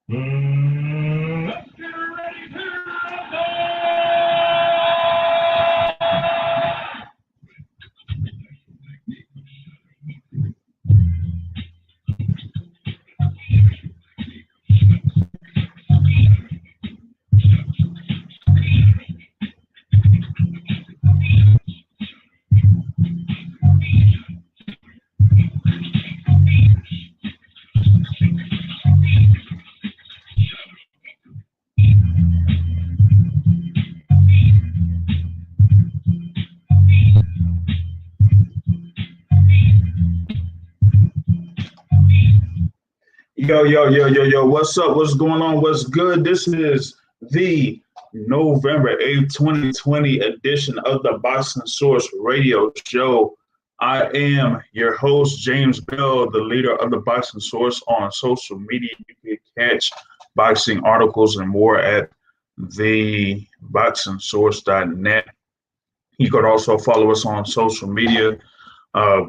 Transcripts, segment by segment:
Let's get ready to Yo, what's up? What's going on? What's good? This is the November 8th, 2020 edition of the Boxing Source Radio Show. I am your host, James Bell, the leader of the Boxing Source on social media. You can catch boxing articles and more at theboxingsource.net. You could also follow us on social media.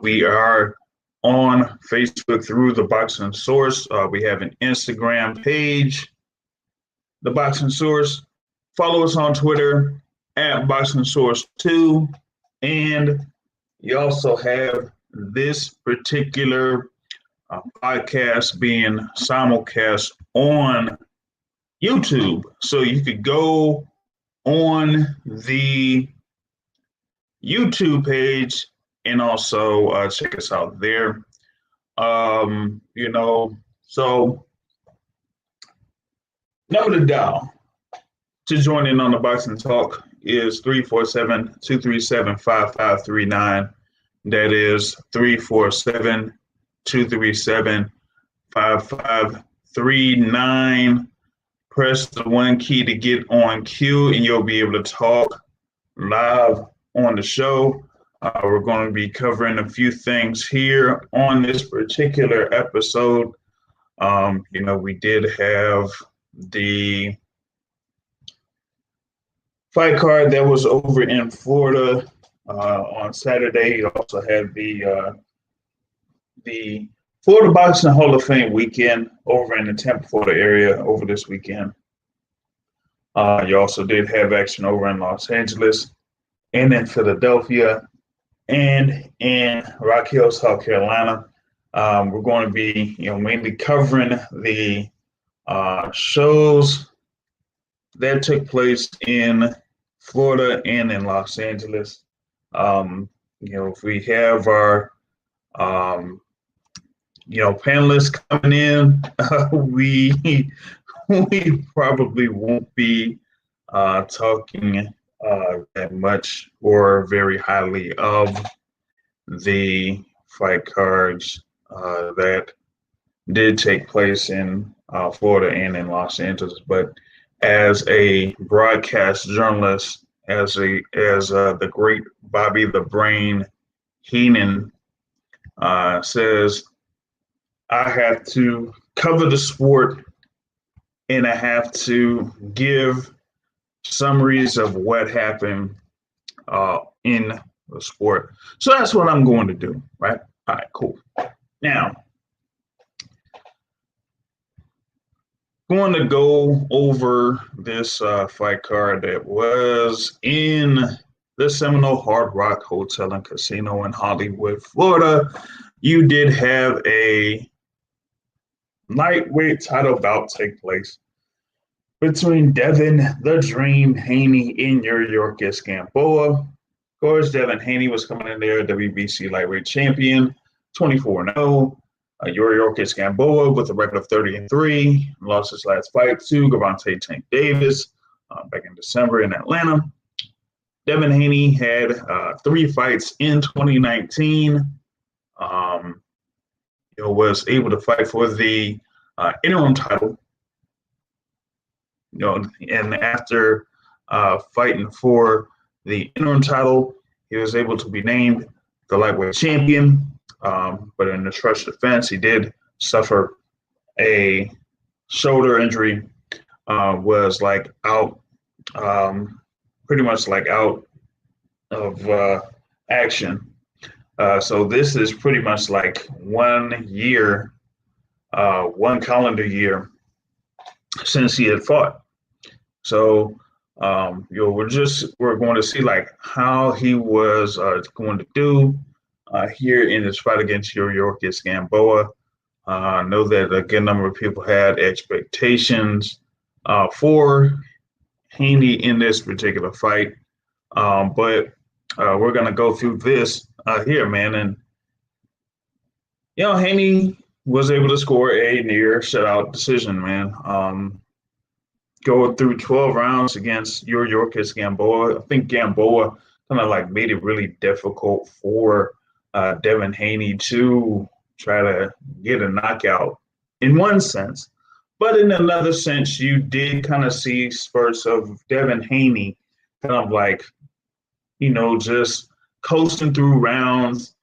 We are on Facebook through the Boxing Source. We have an Instagram page, the Boxing Source. Follow us on Twitter at Boxing Source 2. And you also have this particular podcast being simulcast on YouTube. So you could go on the YouTube page and also check us out there. So number to dial to join in on the Boxing Talk is 347-237-5539. That is 347-237-5539. Press the one key to get on queue and you'll be able to talk live on the show. We're going to be covering a few things here on this particular episode. We did have the fight card that was over in Florida on Saturday. You also had the Florida Boxing Hall of Fame weekend over in the Tampa, Florida area over this weekend. You also did have action over in Los Angeles and in Philadelphia and in Rock Hill, South Carolina. We're going to be, mainly covering the shows that took place in Florida and in Los Angeles. If we have our, panelists coming in, we probably won't be talking that much or very highly of the fight cards that did take place in Florida and in Los Angeles. But as a broadcast journalist, as the great Bobby the Brain Heenan says, I have to cover the sport and I have to give summaries of what happened in the sport. So that's what I'm going to do, right? All right, cool. Now, going to go over this fight card that was in the Seminole Hard Rock Hotel and Casino in Hollywood, Florida. You did have a lightweight title bout take place between Devin the Dream Haney and Yuriorkis Gamboa. Of course, Devin Haney was coming in there, WBC lightweight champion, 24-0. Yuriorkis Gamboa with a record of 30-3, lost his last fight to Gervonta Tank Davis back in December in Atlanta. Devin Haney had 3 fights in 2019. Was able to fight for the interim title. And after fighting for the interim title, he was able to be named the lightweight champion. But in the stretch defense, he did suffer a shoulder injury, was like out, pretty much like out of action. So this is pretty much like 1 year, 1 calendar year since he had fought. So, we're going to see like how he was going to do here in this fight against Yorkis Gamboa. I know that a good number of people had expectations for Haney in this particular fight, but we're going to go through this here, man. And Haney was able to score a near shutout decision, man. Go through 12 rounds against Yorkis Gamboa. I think Gamboa kind of like made it really difficult for Devin Haney to try to get a knockout in one sense. But in another sense, you did kind of see spurts of Devin Haney kind of like, just coasting through rounds,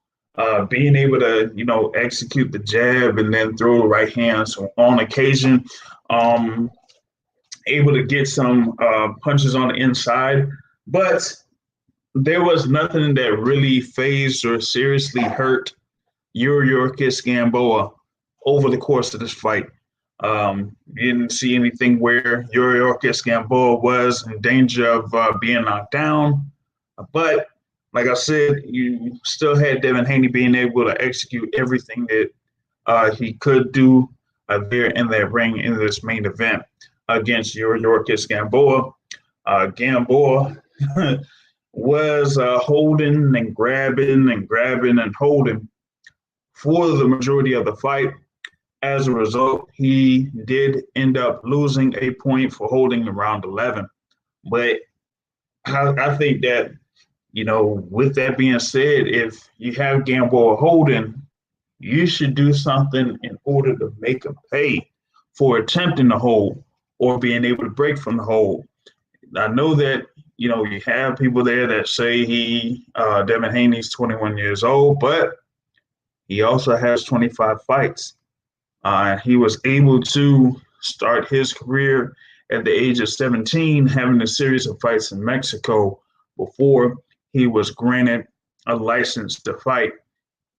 being able to, execute the jab and then throw the right hand. So on occasion, able to get some punches on the inside, but there was nothing that really phased or seriously hurt Yorkis Gamboa over the course of this fight. You didn't see anything where Yorkis Gamboa was in danger of being knocked down, but like I said, you still had Devin Haney being able to execute everything that he could do there in that ring in this main event against Yorkis Gamboa. Gamboa was holding and grabbing and holding for the majority of the fight. As a result, he did end up losing a point for holding in round 11. But I think that, with that being said, if you have Gamboa holding, you should do something in order to make him pay for attempting to hold or being able to break from the hold. I know that, you have people there that say Devin Haney's 21 years old, but he also has 25 fights. He was able to start his career at the age of 17, having a series of fights in Mexico before he was granted a license to fight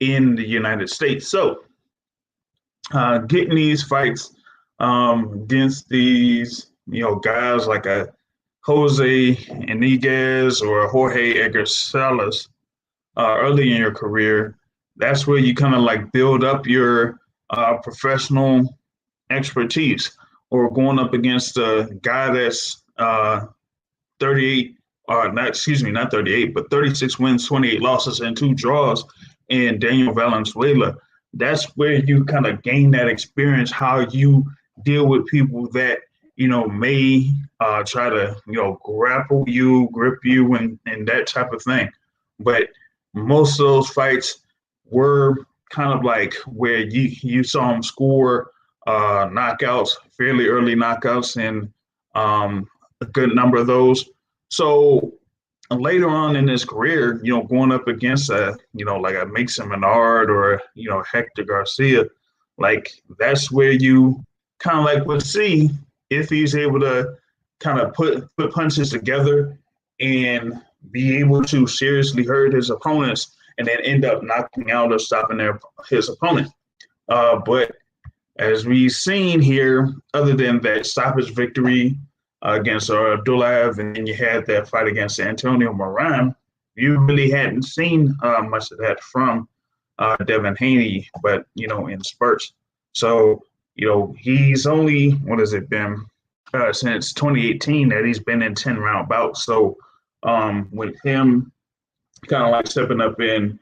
in the United States. So getting these fights against these, guys like a Jose Iniguez or Jorge Edgar Salas early in your career, that's where you kind of like build up your professional expertise. Or going up against a guy that's 38, not 38, but 36 wins, 28 losses, and 2 draws in Daniel Valenzuela. That's where you kind of gain that experience, how you deal with people that, may try to, grapple you, grip you, and that type of thing. But most of those fights were kind of like where you saw him score knockouts, fairly early knockouts, and a good number of those. So later on in his career, going up against like a Mason Menard or Hector Garcia, like that's where you kind of like would see if he's able to kind of put punches together and be able to seriously hurt his opponents and then end up knocking out or stopping his opponent. But as we've seen here, other than that stoppage victory against Dulaev, and then you had that fight against Antonio Moran, you really hadn't seen much of that from Devin Haney, but, in spurts. So, he's only, what has it been, since 2018 that he's been in 10-round bouts. So with him kind of like stepping up in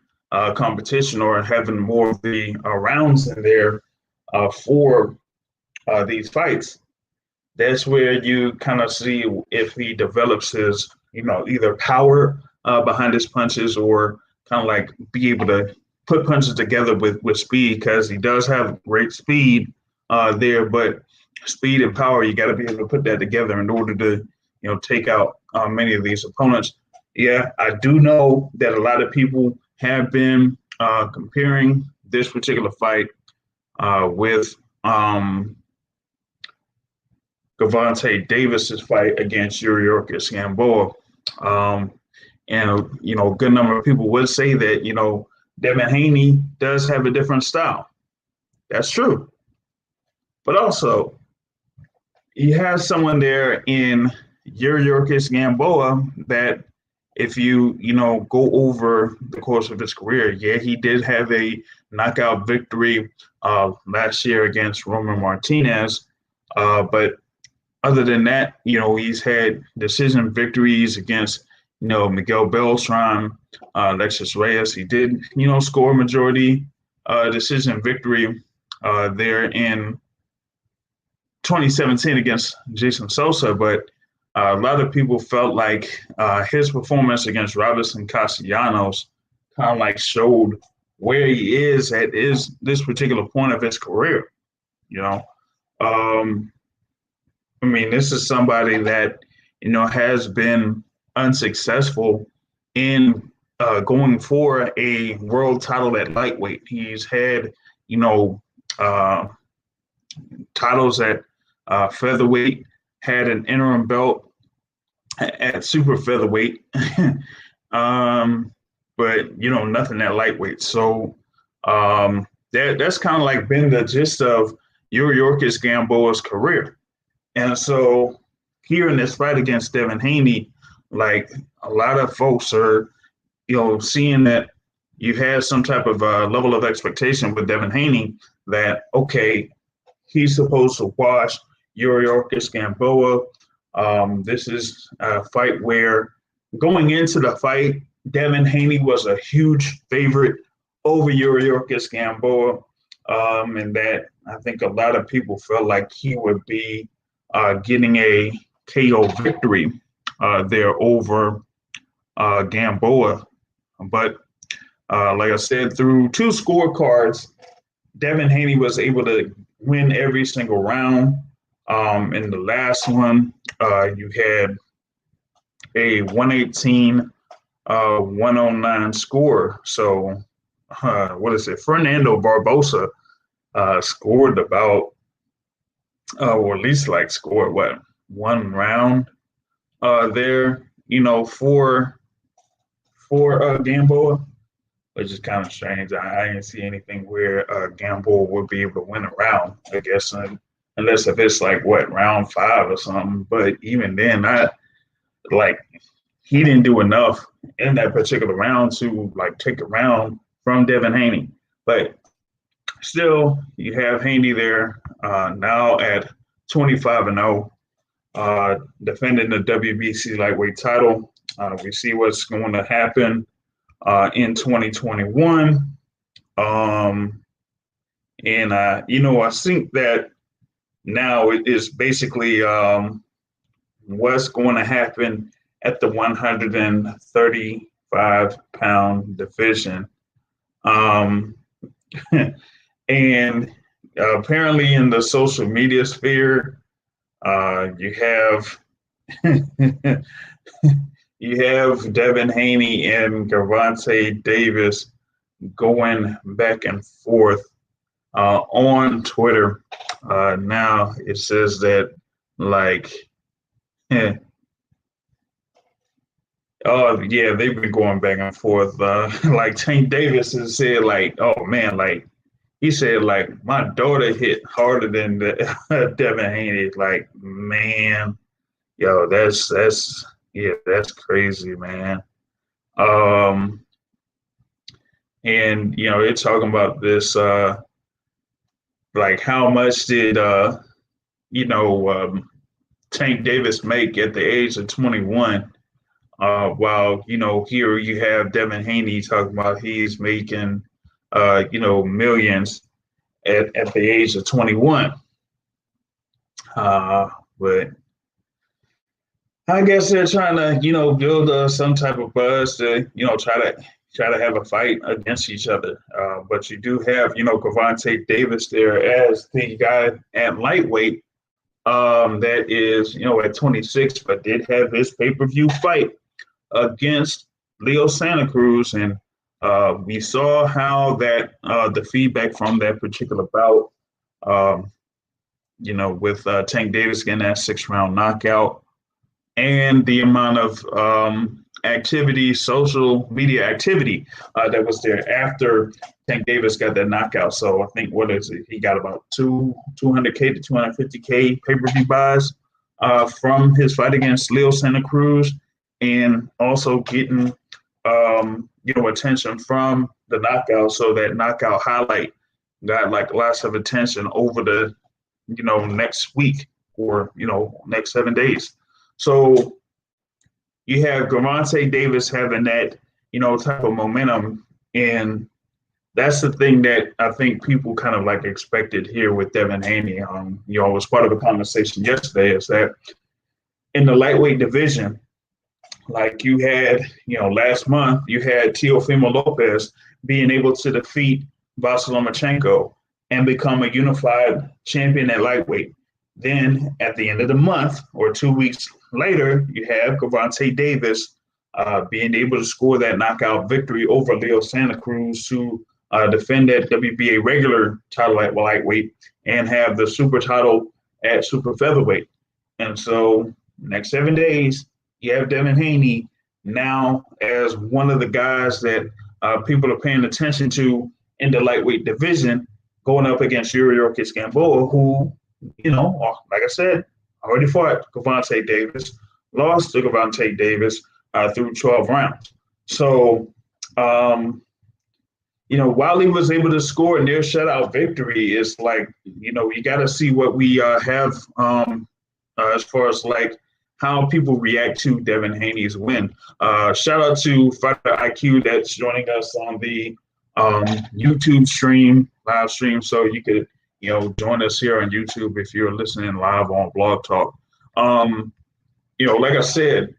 competition or having more of the rounds in there for these fights, that's where you kind of see if he develops his, either power behind his punches or kind of like be able to put punches together with speed, because he does have great speed there, but speed and power, you got to be able to put that together in order to, take out many of these opponents. Yeah, I do know that a lot of people have been comparing this particular fight with Gervonta Davis's fight against Yorkis Gamboa. And, a good number of people would say that, Devin Haney does have a different style. That's true. But also, you have someone there in Yuriorkis Gamboa that if you go over the course of his career, yeah, he did have a knockout victory last year against Roman Martinez, but other than that, he's had decision victories against Miguel Beltran, Lexus Reyes. He did score a majority decision victory there in 2017 against Jason Sosa, but a lot of people felt like his performance against Robinson Castellanos kind of like showed where he is at this particular point of his career. You know, um, I mean, this is somebody that has been unsuccessful in going for a world title at lightweight. He's had you know uh, titles at featherweight, had an interim belt at super featherweight, but nothing at lightweight. So that's kind of like been the gist of Yuriorkis Gamboa's career. And so here in this fight against Devin Haney, like a lot of folks are, seeing that you have some type of level of expectation with Devin Haney that, okay, he's supposed to wash Yuriorkis Gamboa. This is a fight where going into the fight, Devin Haney was a huge favorite over Yuriorkis Gamboa, and that I think a lot of people felt like he would be getting a KO victory there over Gamboa. But like I said, through two scorecards, Devin Haney was able to win every single round. In the last one, you had a 118, 109 score. So, what is it? Fernando Barbosa scored about, or at least like scored what, one round there, for Gamboa, which is kind of strange. I didn't see anything where Gamboa would be able to win a round, I guess, unless if it's like what, round 5 or something. But even then, like he didn't do enough in that particular round to like take a round from Devin Haney. But still, you have Haney there now at 25-0, defending the WBC lightweight title. We see what's going to happen in 2021. And I think that now it is basically what's going to happen at the 135-pound division. And apparently in the social media sphere, you have you have Devin Haney and Gervonta Davis going back and forth on Twitter. Now it says that like, oh yeah, they've been going back and forth. Like Tank Davis has said, like, oh man, like he said, like my daughter hit harder than Devin Haney. Like, man, yo, that's crazy, man. And they're talking about this, like how much did Tank Davis make at the age of 21? While here you have Devin Haney talking about he's making millions at the age of 21. But I guess they're trying to build some type of buzz to try to have a fight against each other. But you do have Gervonta Davis there as the guy at lightweight. That is at 26, but did have his pay-per-view fight against Leo Santa Cruz, and we saw how that the feedback from that particular bout, with Tank Davis getting that 6-round knockout, and the amount of activity, social media activity that was there after Tank Davis got that knockout. So I think what is it? He got about 200K to 250K pay-per-view buys from his fight against Leo Santa Cruz, and also getting attention from the knockout. So that knockout highlight got like lots of attention over the next week or next 7 days. So you have Gervonta Davis having that type of momentum, and that's the thing that I think people kind of like expected here with Devin Haney. It was part of a conversation yesterday, is that in the lightweight division, like you had, last month, you had Teofimo Lopez being able to defeat Vasyl Lomachenko and become a unified champion at lightweight. Then at the end of the month or 2 weeks later, you have Gervonta Davis being able to score that knockout victory over Leo Santa Cruz to defend that WBA regular title at lightweight and have the super title at super featherweight. And so next 7 days, you have Devin Haney now as one of the guys that people are paying attention to in the lightweight division, going up against Yuriorkis Gamboa, who, like I said, already fought Gervonta Davis, lost to Gervonta Davis through 12 rounds. So, while he was able to score a near shutout victory, it's like, you got to see what we have as far as like how people react to Devin Haney's win. Shout out to Fighter IQ that's joining us on the YouTube live stream. So you could, join us here on YouTube if you're listening live on Blog Talk. Like I said,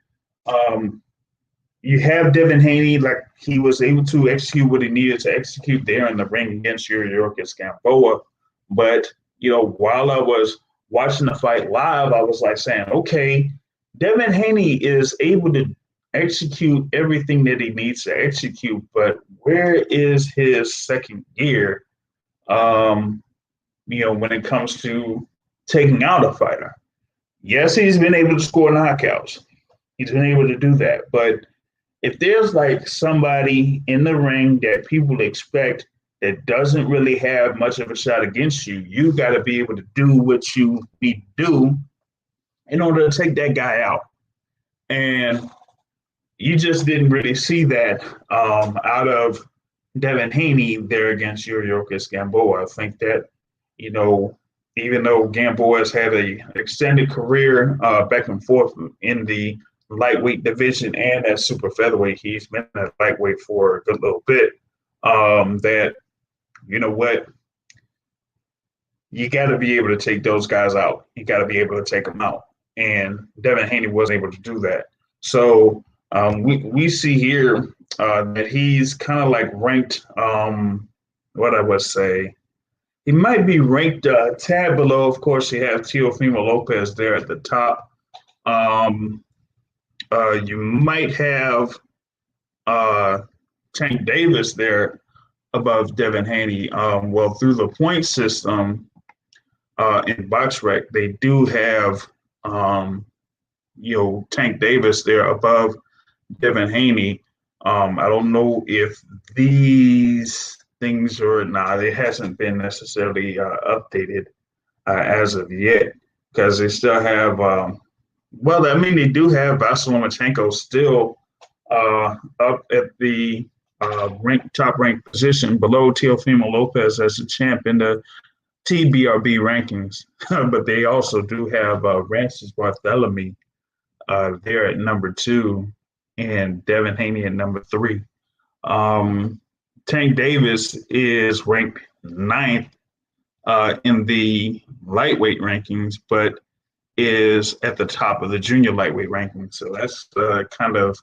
you have Devin Haney, like he was able to execute what he needed to execute there in the ring against Yuriorkis Gamboa. But, while I was watching the fight live, I was like saying, okay, Devin Haney is able to execute everything that he needs to execute, but where is his second gear, when it comes to taking out a fighter? Yes, he's been able to score knockouts. He's been able to do that. But if there's like somebody in the ring that people expect that doesn't really have much of a shot against you, you got to be able to do what you need to do in order to take that guy out. And you just didn't really see that out of Devin Haney there against Yuriorkis Gamboa. I think that, even though Gamboa has had an extended career back and forth in the lightweight division and at super featherweight, he's been at lightweight for a good little bit, that, you got to be able to take those guys out. You got to be able to take them out. And Devin Haney wasn't able to do that. So we see here that he's kind of like ranked, what I would say, he might be ranked a tad below. Of course, you have Teofimo Lopez there at the top. You might have Tank Davis there above Devin Haney. Well, through the point system in BoxRec, they do have Tank Davis there above Devin Haney. I don't know if these things are it hasn't been necessarily updated as of yet, because they still have they do have Vasyl Lomachenko still up at the top ranked position below Teofimo Lopez as a champ in the TBRB rankings. But they also do have Francis Barthélemy there at number 2 and Devin Haney at number 3. Tank Davis is ranked 9th in the lightweight rankings, but is at the top of the junior lightweight rankings. So that's kind of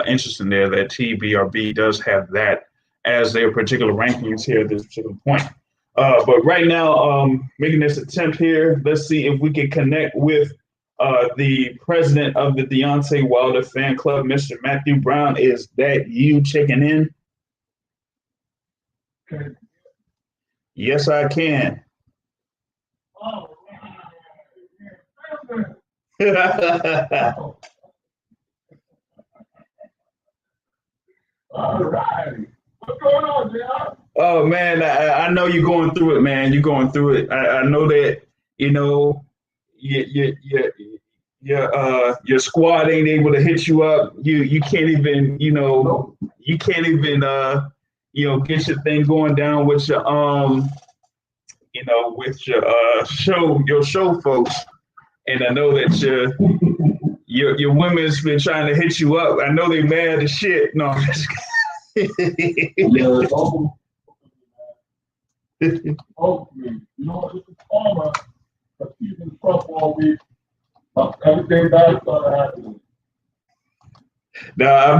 interesting there that TBRB does have that as their particular rankings here at this particular point. But right now, making this attempt here, let's see if we can connect with the president of the Deontay Wilder fan club, Mr. Matthew Brown. Is that you checking in? Yes, I can. Oh, Oh man, I know you're going through it, man. You're going through it. I know that you know your squad ain't able to hit you up. You can't even you can't even get your thing going down with your with your show folks. And I know that your women's been trying to hit you up. I know they mad as shit. No, I'm just hopefully, it's a karma. But she's in trouble all week. Everything bad started happening. No, I'm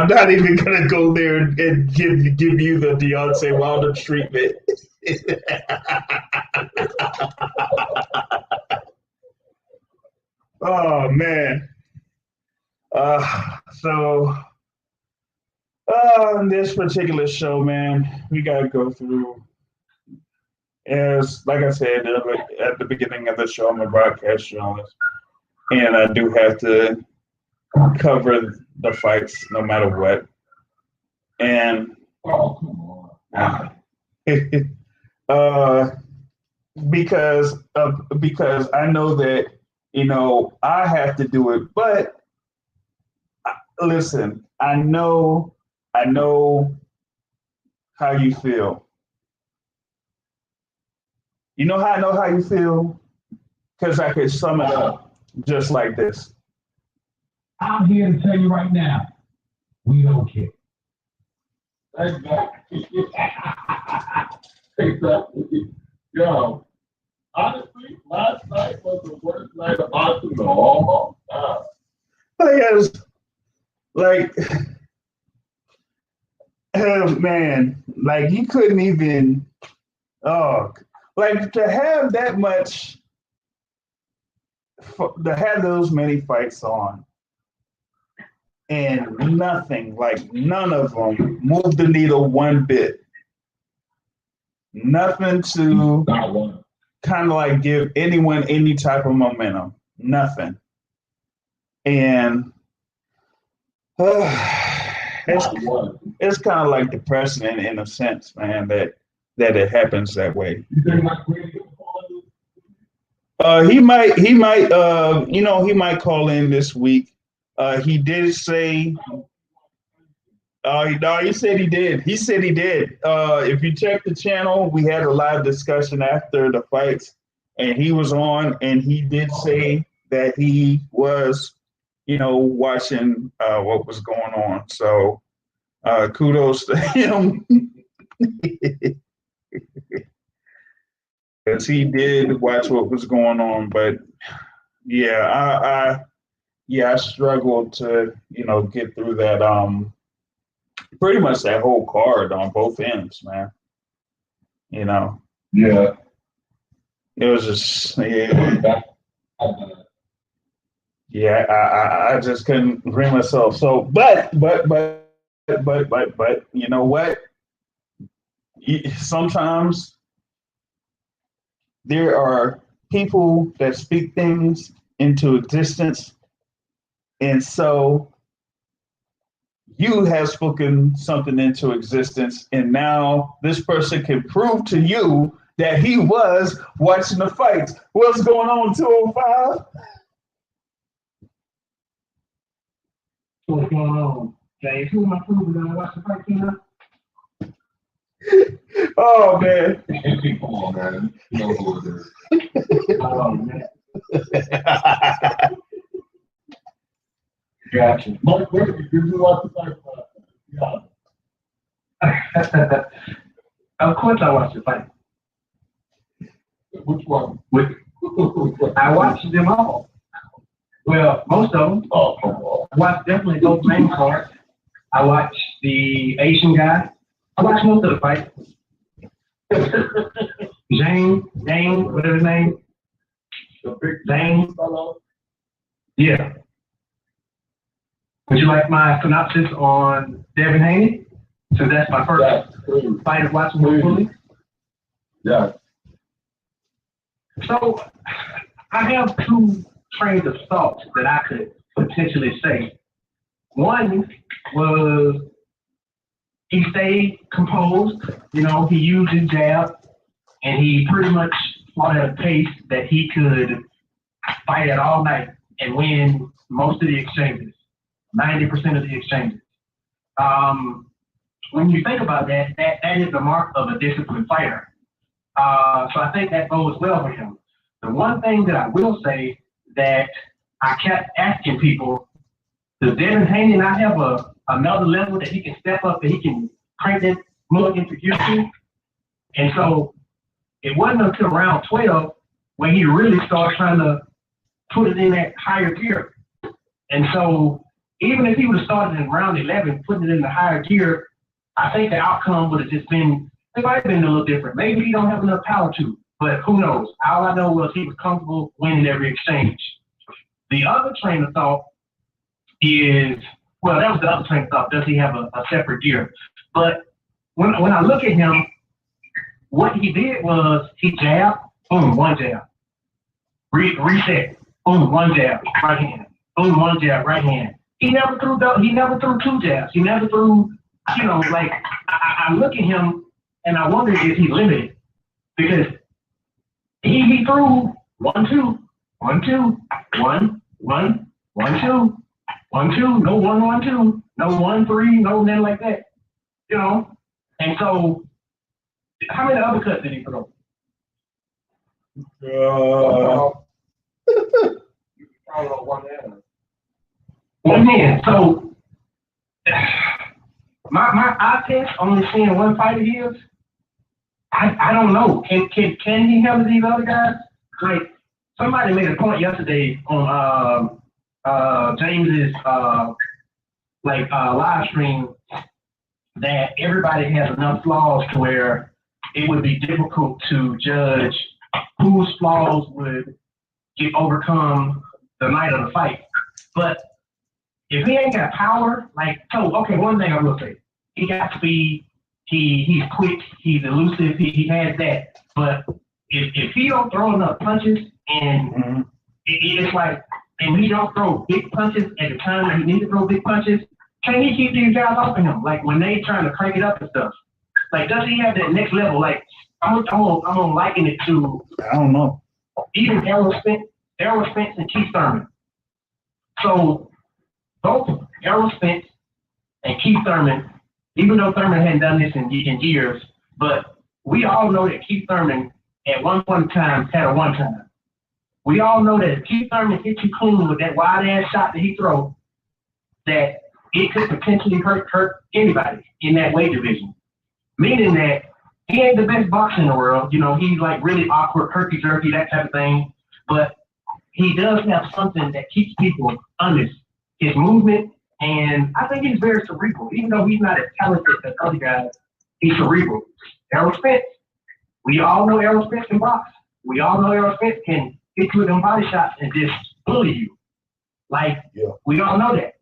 not even gonna go there and give you the Deontay Wilder treatment. Oh man. So on this particular show, man, we gotta go through. As like I said at the beginning of the show, I'm a broadcast journalist, and I do have to cover the fights no matter what. And because I know that I have to do it, but listen, I know how you feel. You know how I know how you feel? Because I could sum it up just like this. I'm here to tell you right now, we don't care. Exactly. Exactly. Yo, honestly, last night was the worst night of boxing in a long time. Yes, like, oh man, like you couldn't even, like to have that much, to have those many fights on, and nothing, like none of them moved the needle one bit. Nothing to kind of like give anyone any type of momentum. Nothing. And it's kind of like depressing in a sense, man, that it happens that way. He might he might call in this week. He did say no, he said he did. He said he did. If you check the channel, we had a live discussion after the fights, and he was on, and he did say that he was, watching what was going on. So kudos to him, because he did watch what was going on. But yeah, I struggled to get through that pretty much that whole card on both ends, man. Yeah. It was just I just couldn't bring myself. So, but you know what? Sometimes there are people that speak things into existence, and so you have spoken something into existence, and now this person can prove to you that he was watching the fights. What's going on, 205? What's going on, James? Who am I proving that I watch the fight tonight? Oh man. Come on, man. You know who it is. Oh man. Gotcha. Mark, where did you watch the fight? Yeah. Of course I watched the fight. Which one? I watched them all. Well, most of them. Oh, come on. I watched definitely both main cards. I watched the Asian guy. I watched most of the fight. Jane, whatever his name. The big Jane fellow. Yeah. Would you like my synopsis on Devin Haney? So that's my first fight of watching fully. Yeah. So I have two trains of thoughts that I could potentially say. One was he stayed composed. You know, he used his jab, and he pretty much fought at a pace that he could fight at all night and win most of the exchanges, 90% of the exchanges. When you think about that, that is the mark of a disciplined fighter. So I think that bodes well for him. The one thing that I will say that I kept asking people, does Devin Haney not have another level that he can step up, that he can crank that mug into gear to? And so it wasn't until round 12 when he really started trying to put it in that higher gear. And so even if he would have started in round 11, putting it in the higher gear, I think the outcome would have just been, it might have been a little different. Maybe he don't have enough power to, but who knows? All I know was he was comfortable winning every exchange. The other train of thought is, well, that was the other train of thought. Does he have a separate gear? But when I look at him, what he did was he jabbed, boom, one jab. Reset, boom, one jab, right hand. Boom, one jab, right hand. He never threw two jabs. He never threw, you know, like I look at him and I wonder if he's limited, because he threw 1, 2, 1, 2, 1, 1, 1, 2, 1, 2, no 1, 1, 2, no 1, 3, no nothing like that, you know. And so, how many uppercuts did he throw? One hand. So my eye test only seeing one fight of his. I don't know. Can he handle these other guys? Like somebody made a point yesterday on James's live stream that everybody has enough flaws to where it would be difficult to judge whose flaws would get overcome the night of the fight. But if he ain't got power, one thing I will say, he got speed, he's quick, he's elusive, he has that. But if he don't throw enough punches and it's like, and he don't throw big punches at the time that he needs to throw big punches, can he keep these guys off of him? Like when they trying to crank it up and stuff. Like, does he have that next level? Like, I'm gonna liken it to, I don't know, even Errol Spence and Keith Thurman. So both Errol Spence and Keith Thurman, even though Thurman hadn't done this in years, but we all know that Keith Thurman at one point in time had a one time. We all know that if Keith Thurman hit you clean with that wide ass shot that he throws, that it could potentially hurt anybody in that weight division. Meaning that he ain't the best boxer in the world. You know, he's like really awkward, herky-jerky, that type of thing. But he does have something that keeps people honest. His movement, and I think he's very cerebral. Even though he's not as talented as other guys, he's cerebral. Errol Spence, we all know Errol Spence can box. We all know Errol Spence can hit you with them body shots and just bully you. Like, we all know that.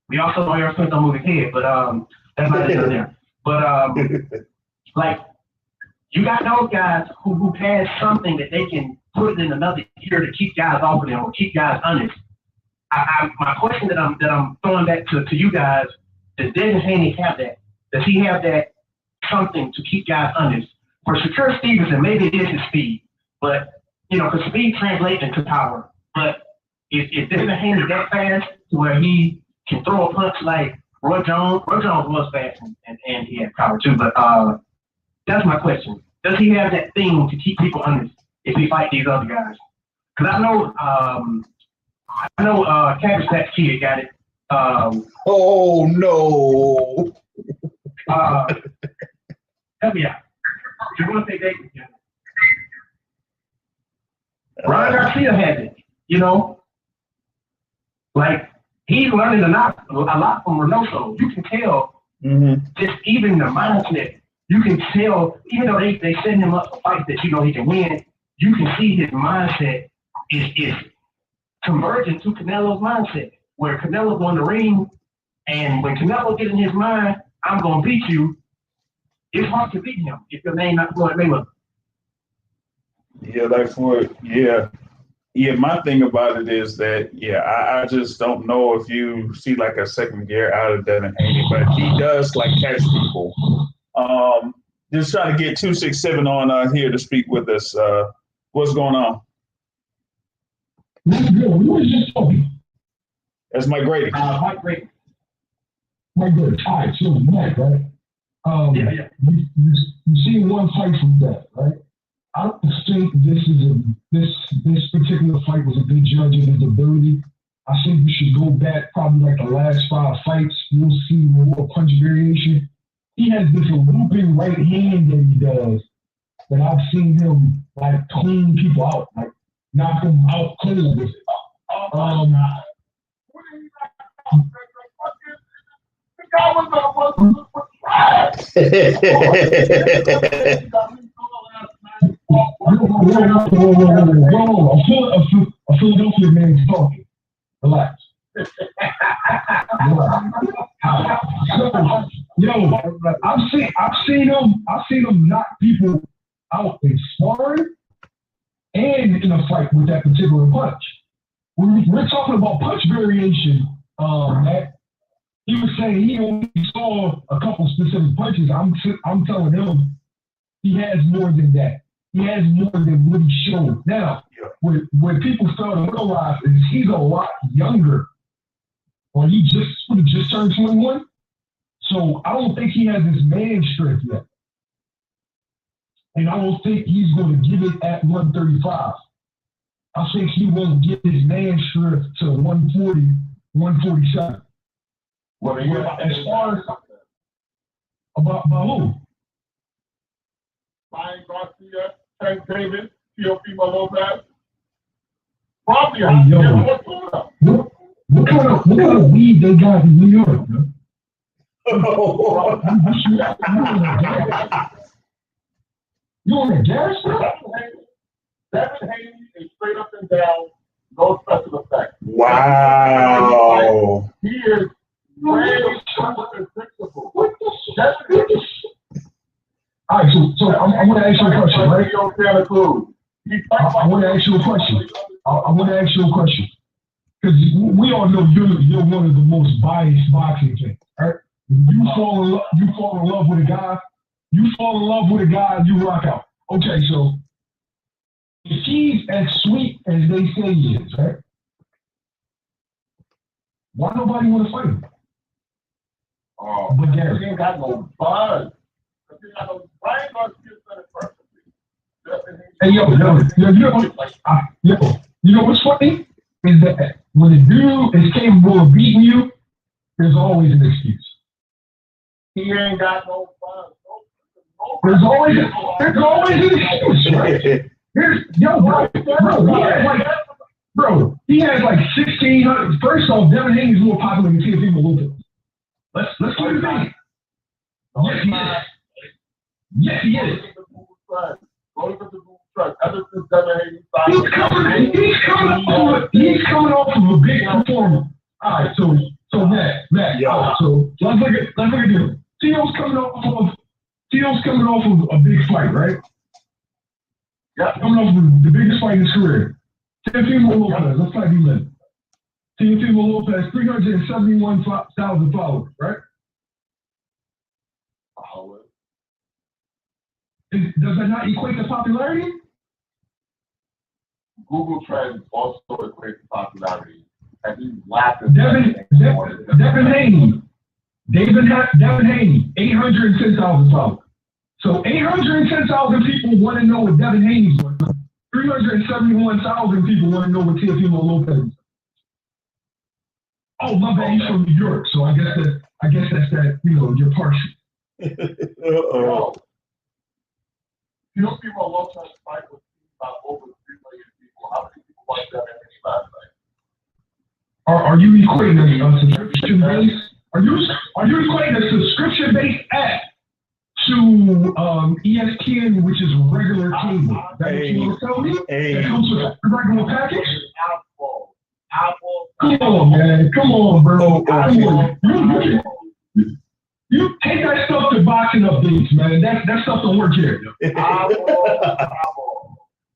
We also know Errol Spence don't move his head, but that's not it there. But like, you got those guys who has something that they can put in another gear to keep guys off of them or keep guys honest. My question that I'm throwing back to you guys, does Devin Haney have that? Does he have that something to keep guys honest? For Shakur Stevenson, maybe it is his speed, but you know, because speed translates into power. But is Devin Haney that fast to where he can throw a punch like Roy Jones? Roy Jones was fast and he had power too. But that's my question. Does he have that thing to keep people honest if he fight these other guys? Because I know Cabbage Patch Kid got it. Oh no! Help me out. You're going to say David. Ryan Garcia has it. You know, like he's learning a lot from Reynoso. You can tell just even the mindset. You can tell, even though they set him up for fights that you know he can win, you can see his mindset is converging to Canelo's mindset, where Canelo's on the ring, and when Canelo gets in his mind, I'm going to beat you, it's hard to beat him if your name not Floyd Mayweather. Yeah, that's what, yeah. Yeah, my thing about it is that, I just don't know if you see like a second gear out of Devin Haney, but he does like catch people. Just trying to get 267 on here to speak with us. What's going on? What's good? Who was just talking? That's Mike Grady. Mike Grady. Mike Grady. All right, so Mike, right? Yeah. You seen one fight from that, right? I don't think this particular fight was a good judge of his ability. I think we should go back probably like the last 5 fights. You'll see more punch variation. He has this looping right hand that he does that I've seen him like clean people out, like knock them out cold with it. A Philadelphia man talking. Relax. I've seen him knock people out in sparring and in a fight with that particular punch. We're talking about punch variation, Matt. He was saying he only saw a couple specific punches. I'm telling him he has more than that. He has more than what he showed. Now, when people start to realize is he's a lot younger, or he just turned 21. So I don't think he has his man strength yet. And I don't think he's going to give it at 135. I think he won't get his man strength to 140, 147. Well, as far as about who? Ryan Garcia, Tank Davis, Teofimo Lopez. Probably what kind of weed they got in New York, man? You on a gas, bro? Devin Haney is straight up and down, no special effects. Wow. He is way unpredictable. What the shit? All right, so I'm going to ask you a question, right? I want to ask you a question. I want to ask you a question. Because we all know you're one of the most biased boxing fans, right? You fall in love with a guy, you rock out. Okay, so if he's as sweet as they say he is, right? Why nobody want to fight him? But he ain't got no buzz. Ryan Garcia said it perfectly. Hey, you know what's funny? Is that when a dude is capable of beating you, there's always an excuse. He ain't got no fun. There's always an excuse, right? He has like 1,600. First off, Devin Haney's more popular than Teofimo Lopez. Let's keep it moving. Yes, he is. He's coming off of a big performance. All right, so Matt. So let's look at this. Teo's coming off of a big fight, right? Yeah. Coming off of the biggest fight in his career. Teofimo Lopez, let's not be late. Teofimo Lopez, 371,000 followers, right? Does that not equate to popularity? Google Trends also equates to popularity. And he's laughing. Devin Haney. Devin Haney, 810,000 followers. So 810,000 people want to know what Devin Haney's doing. 371,000 people want to know what Teofimo Lopez is. Oh, my bad, he's from New York, so I guess that's that, you're partial. Uh-oh. Teofimo Lopez fight was seen by over 3 million people. How many people watched that in any last night? Are you equating a subscription base? Are you equating a subscription based app to ESPN, which is regular cable? That what you want to tell me? That comes with a regular package? Apple. Come on, man. Come on, bro. You take that stuff to boxing updates, man. That stuff don't work here.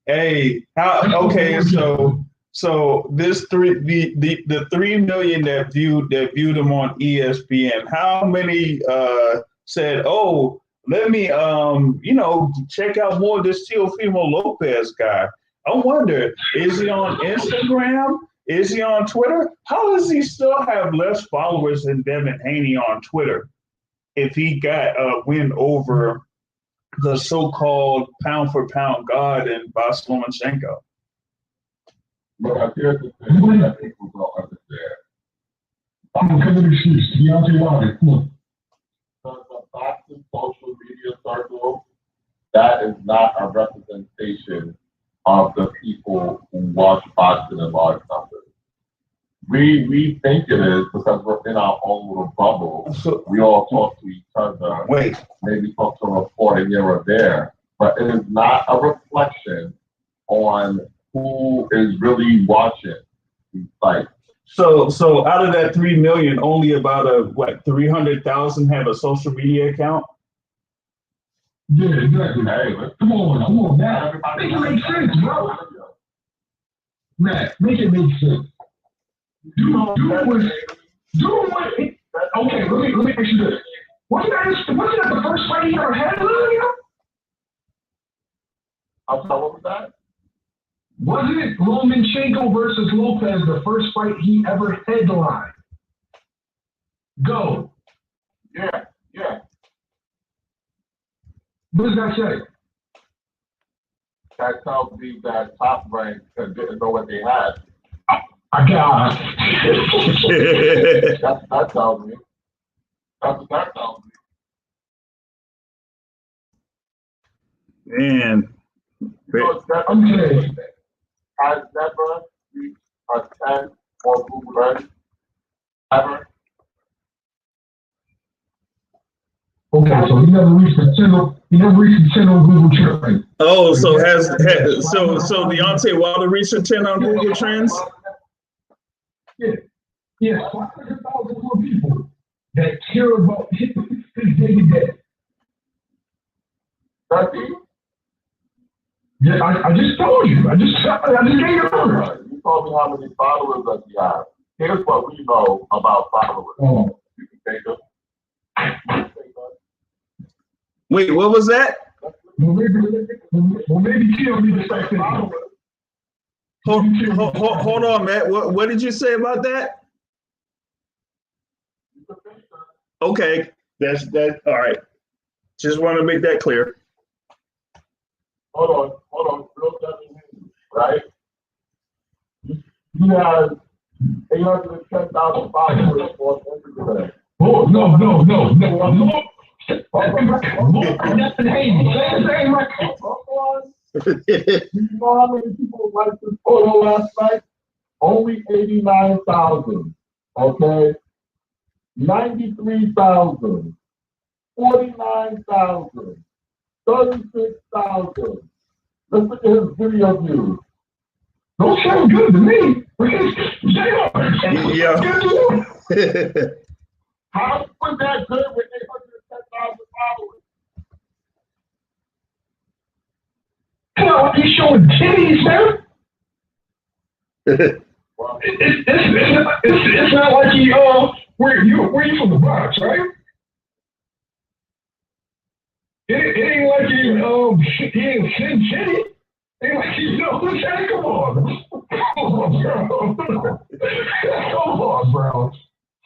Hey, okay, so So this the 3 million that viewed him on ESPN, how many said, "Oh, let me check out more of this Teofimo Lopez guy"? I wonder, is he on Instagram? Is he on Twitter? How does he still have less followers than Devin Haney on Twitter if he got a win over the so-called pound for pound god in Bas Lomachenko? But here's the thing that people don't understand. I'm going to come to the excuse. Deontay Wilder, come on. The boxing social media circle, that is not a representation of the people who watch boxing in large numbers. We think it is because we're in our own little bubble. We all talk to each other. Maybe talk to a reporter here or there, but it is not a reflection on who is really watching these fights. So out of that 3 million, only about 300,000 have a social media account. Yeah, exactly. Hey, come on, Matt. Make it make sense, bro. Matt, make it make sense. Do what? Okay, let me ask you this. Wasn't that the first fight he ever had? I'm sorry, what was that? Wasn't it Lomachenko versus Lopez the first fight he ever headlined? Go. Yeah. What does that say? That tells me that Top Rank didn't know what they had. I got that tells me. That's what that tells me. Man. Okay. Has never reached a 10 on Google Earth. Ever. Okay, so he never reached the 10 on Google Trends. Oh, so so Deontay Wilder reached a 10 on Google Trends? Yeah, 500,000 more people that care about his day-to-day. That's it? Yeah, I just told you. I just gave you a number. You told me how many followers that you have. Here's what we know about followers. Oh. You can take them. Wait, what was that? Well, maybe Kim need to start thinking. Hold on, Matt. What did you say about that? Okay, that's all right. Just want to make that clear. Hold on. Real Devin, right? He has 810,000 followers on Instagram. Oh, no. Nothing Haney. You know how many people liked this photo last night? Only 89,000. Okay? 93,000. 49,000. 36,000. Listen to his video views. Don't sound good to me. Yeah. How was that good with 810,000 followers? Well, he's showing titties, man. It's not like he where you from the Bronx, right? It ain't like he ain't sin shitty. Ain't like he knows that. Come on, bro.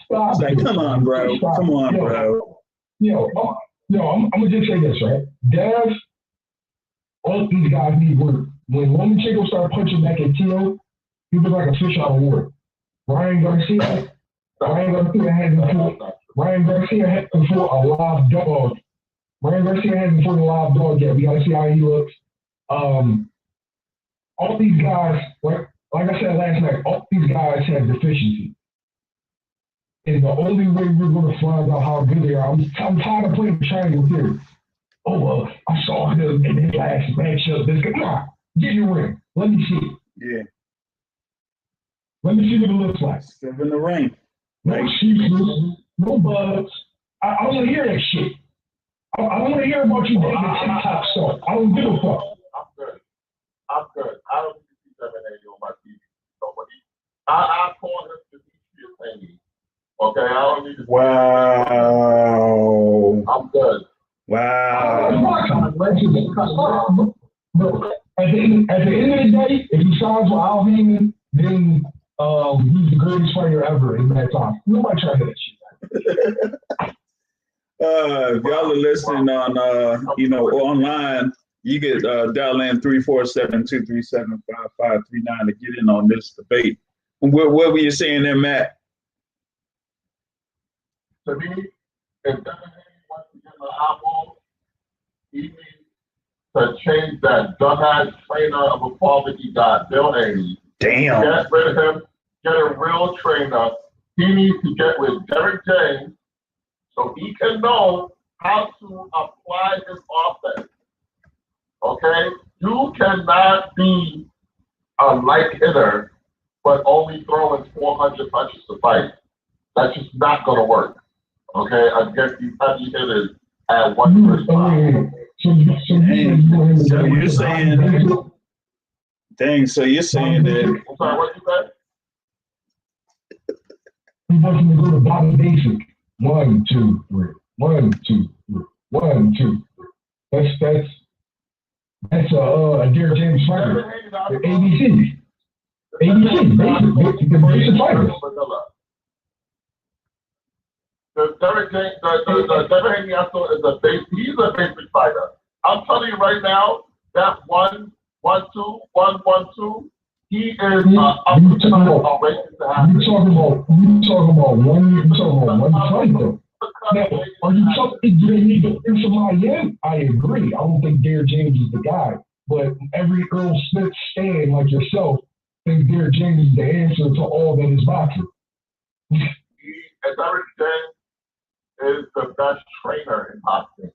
Stop. Like, come on, bro. Stop. Come on, bro. I'm gonna just say this, right? Dev, all these guys need work. When Lomachenko started punching back at Tio, he was like a fish out of water. Ryan Garcia hasn't fought a live dog. Ryan Garcia hasn't fought a live dog yet. We gotta see how he looks. All these guys, like I said last night, all these guys have deficiencies. And the only way we're going to find out how good they are, I'm tired of playing triangle theory. Oh, I saw him in his last matchup. Come on, get your ring. Let me see it. Yeah. Let me see what it looks like. Step in the ring. No excuses, no bugs. I don't want to hear that shit. I don't want to hear about you dating TikTok stuff. I don't give a fuck. I'm good. I don't need to see Devin Haney on my TV. I call him Demetrius Haney. Okay, I don't need to. Wow. I'm good. Wow. At the end of the day, if he signs with Al Haney, then he's the greatest fighter ever in that time. Nobody try that shit. If y'all are listening on, online, you get dial in 347-237-5539 to get in on this debate. What were you saying there, Matt? To me, if Devin Haney wants to get an eyeball, he needs to change that dumbass trainer of a father he got, Bill Haney. Damn. Get rid of him, get a real trainer. He needs to get with Derek James so he can know how to apply his offense. Okay? You cannot be a light hitter but only throwing 400 punches to fight. That's just not going to work. Okay? Against these heavy hitters at 135. So you're saying, dang, so you're saying that. I'm sorry, what you said? He wants to go to bottom basic. 1, 2, 3. 1, 2, 3. 1, 2, 3. That's a Derek James fighter. ABC. ABC, basic fighters. The Derek James, Devin Haney also is he's a basic fighter. I'm telling you right now, that 1, 1, 2, 1, 1, 2, he is up to waiting to happen. You talking about one fight though. Now, are you talking they need to enter Miami? I agree. I don't think Derek James is the guy. But every Earl Smith stand like yourself thinks Derek James is the answer to all that is boxing. Derek James is the best trainer in boxing.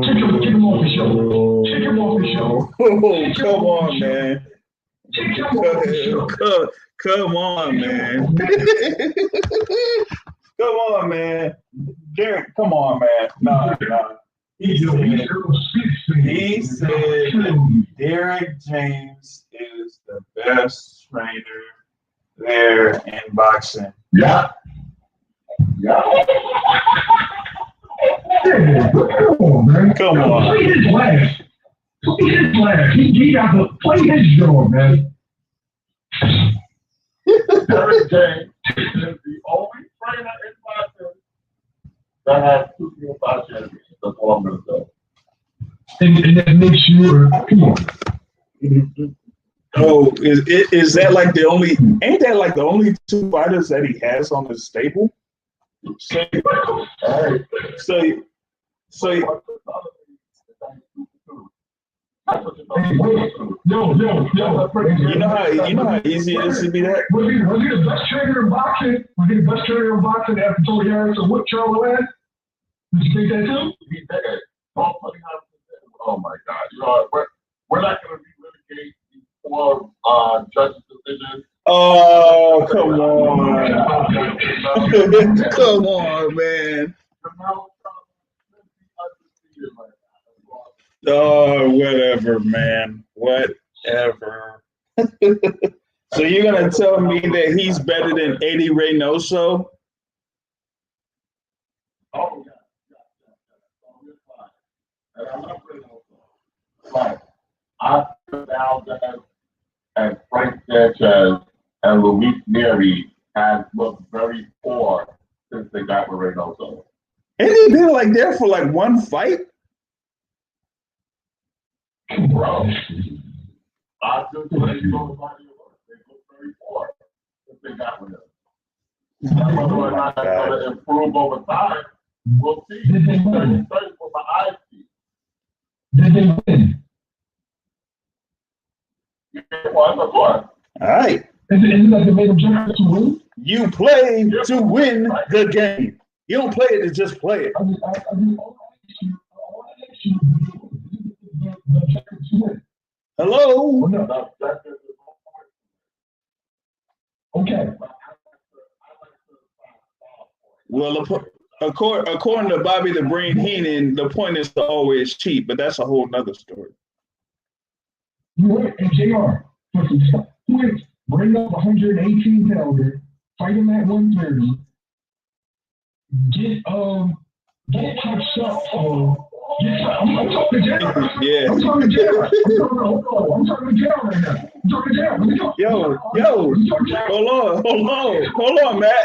Take him off the show. Take him off the show. Come on, man. Come on, man. Come on, man. Derek, come on, man. No. He said Derek James is the best trainer there in boxing. Yeah. Come on, man. Come on. Play his last. He got to play his job, man. Derek James is the only trainer in boxing that has 2 unified champions. That's all I'm going to say. And that makes you, come on. Oh, is that like the only? Ain't that like the only 2 fighters that he has on his stable? So Yo. You know how easy it is to be that? Was he the best trainer in boxing? After Tony Harris or what Charlie Lance? Did you think that too? He did. Oh my God! You know, we're not going to be litigating before judges' decisions. Oh, come on. Come on, man. Oh, whatever, man. Whatever. So you're going to tell me that he's better than Eddie Reynoso? Oh, yeah. And I'm not Reynoso. But I feel Valdez and Frank Sanchez and Luis Neri have looked very poor since they got with Reynoso. Ain't he been like there for like one fight? Bro, I just let you know about it. They look very poor since they got with him. Whether or not that's going to improve over time, we'll see. It's very straight for my eyes see. Did they win? Yeah, well, of course. All right. Isn't that the main objective to win? You play to win the game. You don't play it to just play it. I mean, Hello? Okay. Well, according to Bobby the Brain Heenan, the point is to always cheat, but that's a whole nother story. You right, and JR. for some stuff. Bring up 118 pounder, fight him at 130, get touched up. I'm talking jail. Yeah. I'm talking jail. I'm talking jail right now. I'm talking jail. Yo. Hold on, Matt.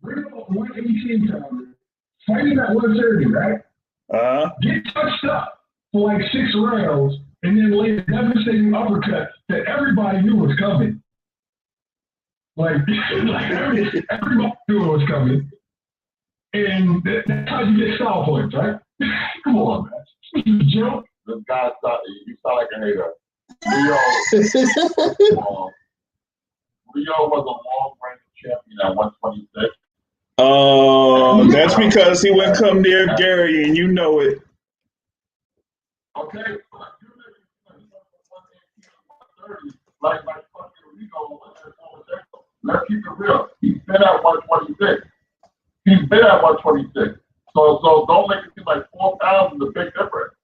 Bring up 118 pounder, fight him at 130, right? Get touched up for like 6 rounds, and then lay a devastating uppercut that everybody knew was coming. Like everybody knew it was coming. And that's how you get style points, right? Come on, man. Joe. This guy, you sound like a hater. Leo was a long-range champion at 126. That's because he wouldn't come near Gary, and you know it. Okay, like fucking Rico. Let's keep it real. He's been at 126. So don't make it seem like 4 pounds is a big difference.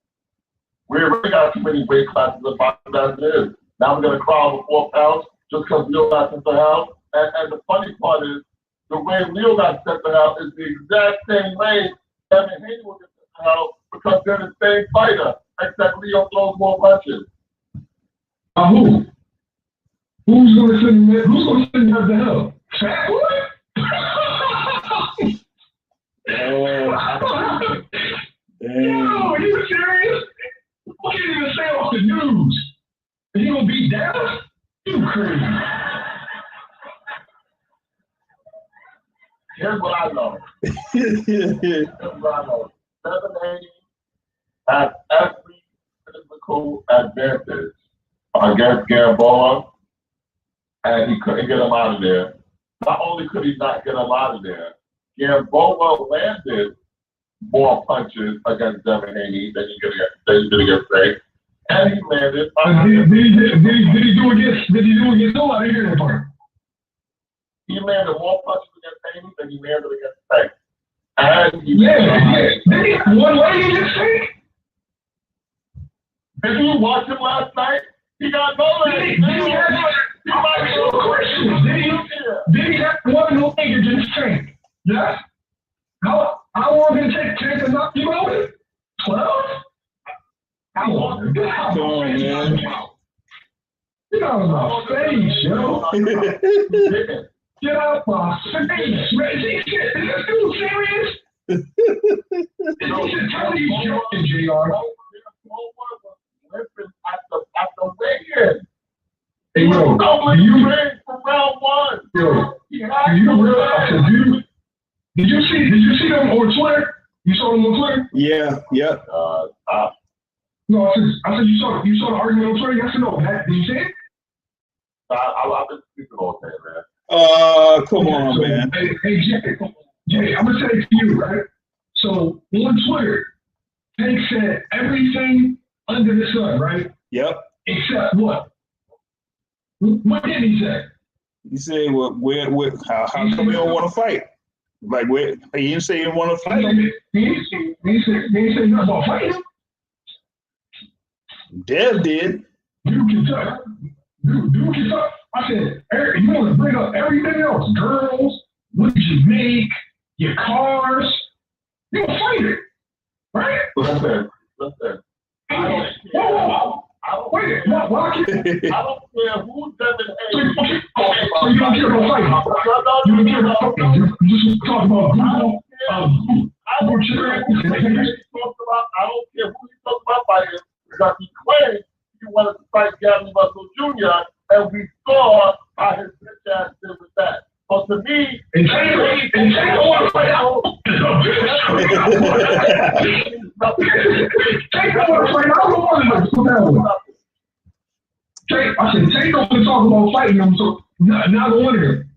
We already got too many weight classes in boxing as it is. Now we're gonna cry over 4 pounds just because Leo got sent to hell. And the funny part is, the way Leo got sent to hell is the exact same way Devin Haney will get sent to hell because they're the same fighter, except Leo throws more punches. Who? Who's gonna send him to hell? Fat boy? Yo, are you serious? What can you even say off the news? Are you gonna beat Dallas? You crazy. Here's what I know. Devin Haney has every physical advantage against Gamboa, and he couldn't get him out of there. Not only could he not get him out of there, Gamboa landed more punches against Devin Haney than he did against Frank, and he landed. Did he do against who? I didn't hear that part. He landed more punches against Haney than he landed against Frank. And he Did he have one leg against Frank? If you watched him last night, he got no leg. Did he have one leg against Frank? Yes. How long did it take to knock you out? 12? Come on, man. Get out of my face, yo. Get out my face, man. Is this dude serious? This is totally joking, JR. Listen, at the weigh-in. Hey, yo, do you ready for round one? Yo, do you realize, did you see them on Twitter? You saw them on Twitter? Yeah. No, I said you saw the argument on Twitter. Yes or no? Did you see it? I've been speaking all day, man. Come on, man. Hey, Jay, I'm gonna say it to you, right? So on Twitter, Hank said everything under the sun, right? Yep. Except what? What did he say? He said, how come you don't want to fight? Like, he didn't say he didn't want to fight. He didn't say nothing about fighting. Dev did. Dude can talk. Dude can talk. I said, Eric, you want to bring up everything else? Girls, what did you make? Your cars? You're a fighter, right? Listen. Wait, why can't I don't care who Devin Haney so you don't care about fighting? You don't care about fighting? You just talk about Google, I don't care who he talks about fighting, because he claimed he wanted to fight Gary Russell Jr., and we saw how his bitch ass did with that. So to me, and Tank don't want to fight out. Tank don't want to fight out. I don't want to fight. I said, Tank don't want to talk about fighting them, so not one of them.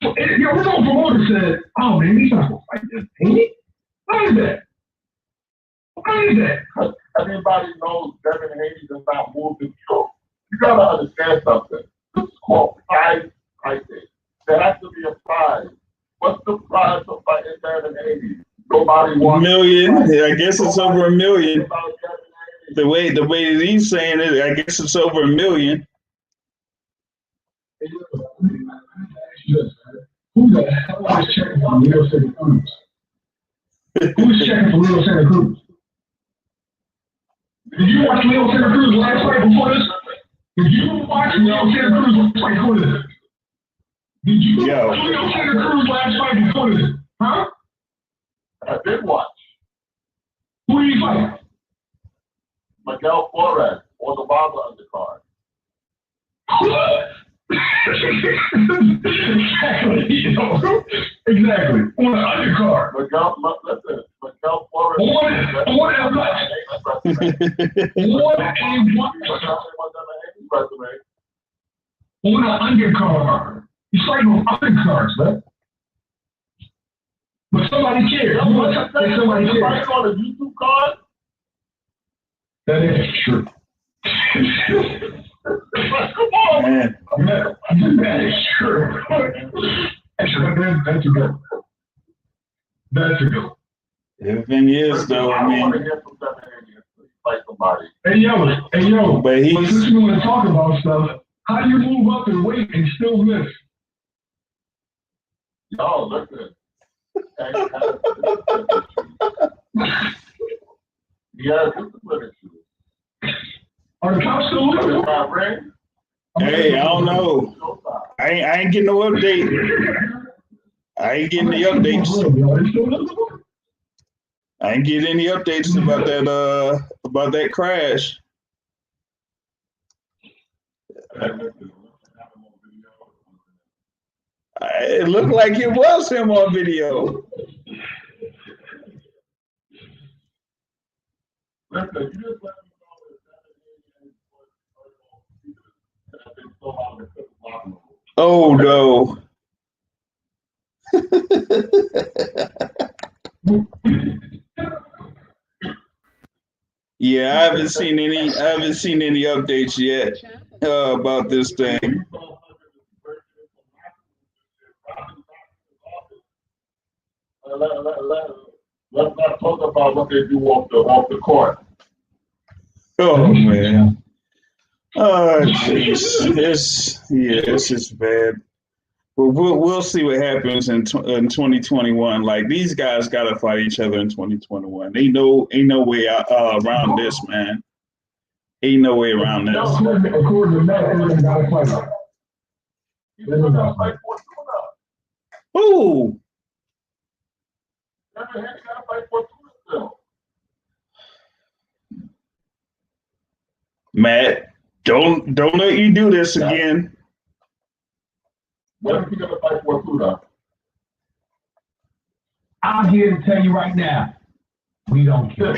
So, his own promoter said, oh man, he's not going to fight this Haney. Why is that? Everybody knows Devin Haney does not move the needle. You gotta understand something. This is called prize fighting. There has to be a prize. What's the prize of fighting Devin Haney? Nobody wants million. I guess it's over a million. about Kevin Haney. The way that he's saying it, I guess it's over a million. Who the hell is checking for Leo Santa Cruz? Who's checking for Leo Santa Cruz? Did you watch Leo Santa Cruz last fight before this? Did you watch Leo Santa Cruz fight before this? Did you watch Leo Santa Cruz last fight before this? Huh? I did watch Who did you fight? Miguel Flores on the Baba undercard. Exactly. Exactly. On the undercard. Miguel Flores. On an undercard. He's fighting on undercards, man. But somebody cares. Somebody cares. On a YouTube card? That is true. Come on, Man. That is true. That's a good. That's a good. Everything is though. I I want to mean, hear from Kevin Haney fight somebody. Hey yo, but since he's you want to talk about stuff, how do you move up in weight and still miss? Yo, listen. Yeah, discipline issues. Are the cops still looking? hey, I don't know. I ain't getting no update. I ain't getting the updates. I ain't getting any updates about that crash. It looked like it was him on video. Listen, you just let me know that Oh no. Yeah, I haven't seen any updates yet about this thing. Let's not talk about what they do off the court. Oh man. Oh jeez. It's just bad. But we'll see what happens in 2021. Like these guys gotta fight each other in 2021. Ain't no way around this, man. Ain't no way around this. According to Matt, everyone got to fight. They're gonna fight for tuna. Ooh. Kevin Haney gotta fight for tuna still. Matt, don't let you do this again. What if he gonna fight for tuna? I'm here to tell you right now, we don't care.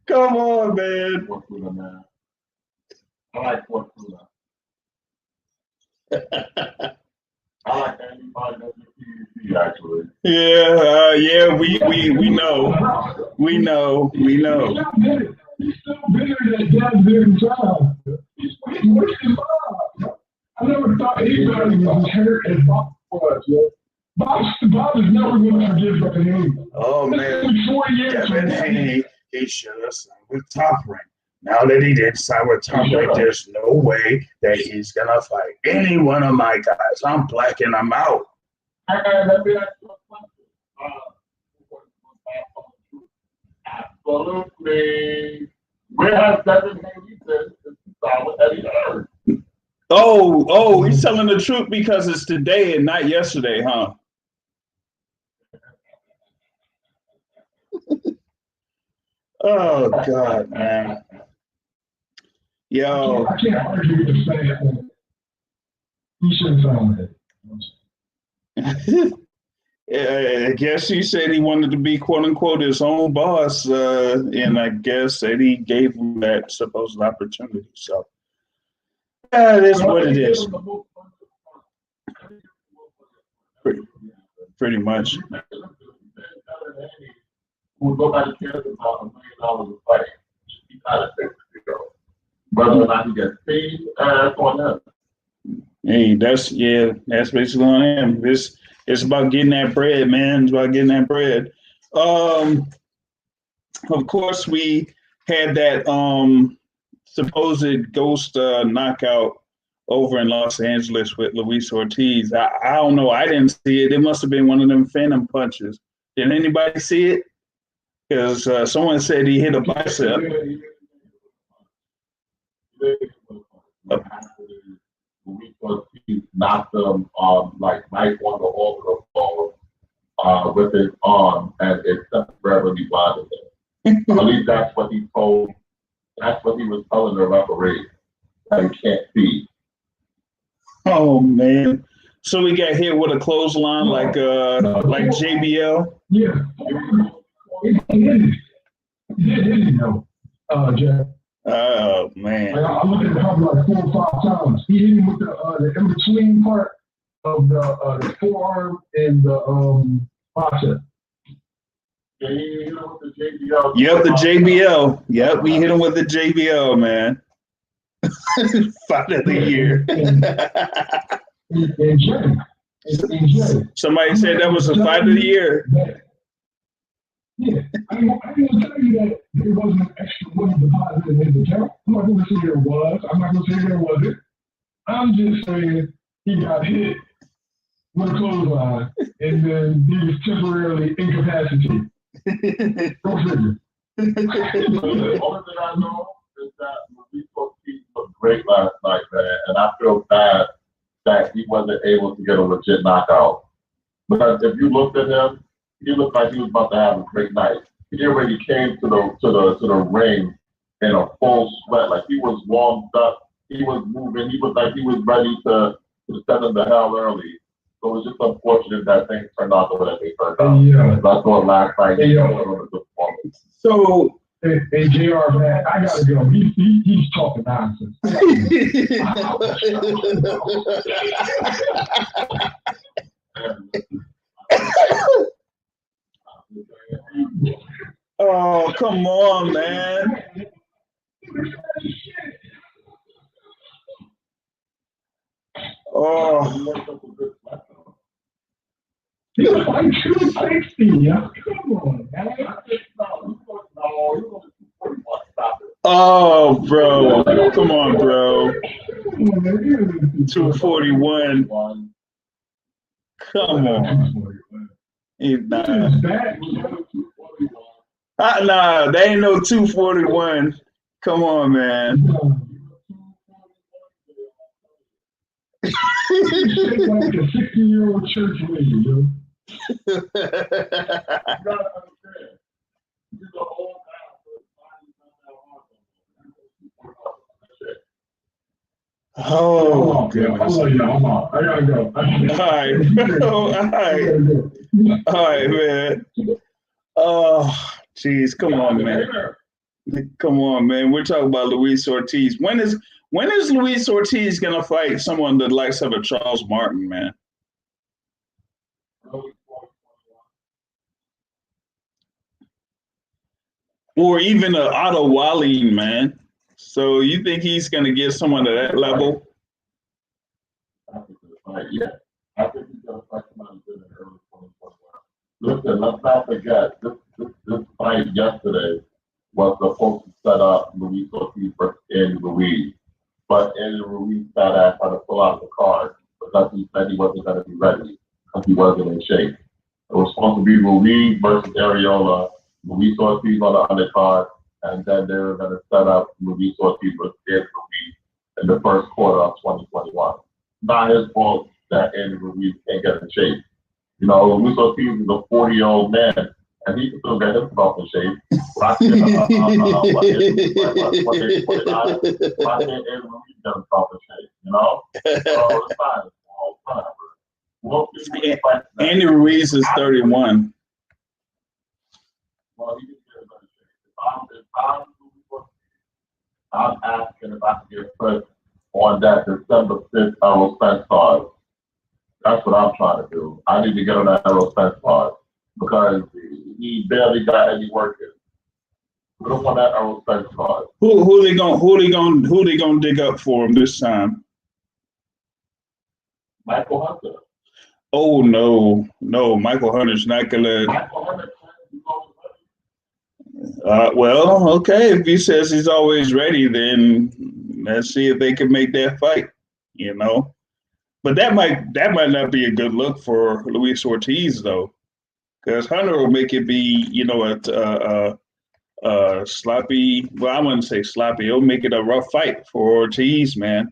Come on, man. For tuna, man. I like for tuna. I like anybody that's in PvP, actually. Yeah, we know. We know. He's still bigger than Dad's big child. He's worse than Bob. I never thought anybody was as hurt as Bob was, yo. Bob is never going to forgive Kevin Haney. Oh man. It's been 4 years. Kevin Haney, he should have signed with Top Rank. Now that he did sign with Top Rank, there's no way that he's gonna fight any one of my guys. I'm blacking them out. Let me ask you a question. Absolutely. Where has Kevin Haney been since he signed with Eddie Hearn? Oh, he's telling the truth because it's today and not yesterday, huh? Oh God, man. Yo. I can't argue with the fact that he shouldn't sign with it. I guess he said he wanted to be quote unquote his own boss, and I guess Eddie gave him that supposed opportunity. So it is what it is. Pretty much. who nobody cares about $1 million a fight. He kind of takes the deal. Whether or not he gets paid, that's on him. Hey, that's basically on him. It's about getting that bread, man. It's about getting that bread. Of course, we had that supposed ghost knockout over in Los Angeles with Luis Ortiz. I don't know. I didn't see it. It must have been one of them phantom punches. Did anybody see it? Because someone said he hit a bicep. Luis Ortiz knocked him like right on the orbital ball with his arm, and it temporarily blinded him. At least that's what he told. That's what he was telling the referee. That he can't see. Oh man! So we got hit with a clothesline like JBL. Yeah. He didn't know, Jack. Oh man! Like, I looked at it probably like 4 or 5 times. He hit him with the in between part of the forearm and the bicep. Yeah, he hit him with the JBL. Yep, the JBL. Yep, we hit him with the JBL, man. Fight of the year. And Jay. Somebody said that was a fight of the year. Yeah, I mean, I didn't tell you that there wasn't an extra money deposited in the account. I'm not going to say there was. I'm not going to say there wasn't. I'm just saying he got hit with a clothesline and then he was temporarily incapacitated. Go figure. The only thing I know is that Luis Ortiz looked great last night, man, and I feel bad that he wasn't able to get a legit knockout. Because if you looked at him, he looked like he was about to have a great night. He already came to the ring in a full sweat, like he was warmed up, he was moving, he was like he was ready to send him to hell early. So it was just unfortunate that things turned out the way that they turned out. Yeah. I thought last night he was a good performance. So. Hey, JR, man, I gotta go. He's talking nonsense. Oh, come on, man. Oh. He was like 260, yeah. Come on, man. Oh, bro. Come on, bro. 241. Come on. Nah, they ain't no 241. Come on, man. It's like a 60-year-old church lady, yo. You gotta understand. He's an old guy, so his body's not that hard. Oh, goodness. I gotta go. All right, bro. All right, man. Oh, jeez. Come on, man. Come on, man. We're talking about Luis Ortiz. When is Luis Ortiz gonna fight someone the likes of a Charles Martin, man? Or even an Otto Wallin, man. So you think he's gonna get someone to that level? Yeah, I think he's gonna fight somebody good in early 2021. Listen, let's not forget this fight yesterday was supposed to set up Luis Ortiz versus Andy Ruiz, but Andy Ruiz tried to pull out the card because he said he wasn't going to be ready because he wasn't in shape. It was supposed to be Ruiz versus Areola, Luis Ortiz on the undercard, and then they were going to set up Luis Ortiz versus Andy Ruiz in the first quarter of 2021. Not his fault that Andy Ruiz can't get in shape. You know, Luis Ortiz is a 40-year-old man, and he can still get himself in shape. Why can't Andy Ruiz get himself in shape, you know? So it's fine. Andy Ruiz is 31. Well, he can get in better shape. I'm asking if I can get put on that December 5th Errol Spence card. That's what I'm trying to do. I need to get on that Errol Spence card because he barely got any work in. We don't want that on respect card. Who they gonna dig up for him this time? Michael Hunter. Oh no, Michael Hunter's not gonna. Michael Hunter. Well, okay. If he says he's always ready, then let's see if they can make that fight. You know, but that might not be a good look for Luis Ortiz though, because Hunter will make it be, you know, a sloppy. Well, I wouldn't say sloppy. It'll make it a rough fight for Ortiz, man.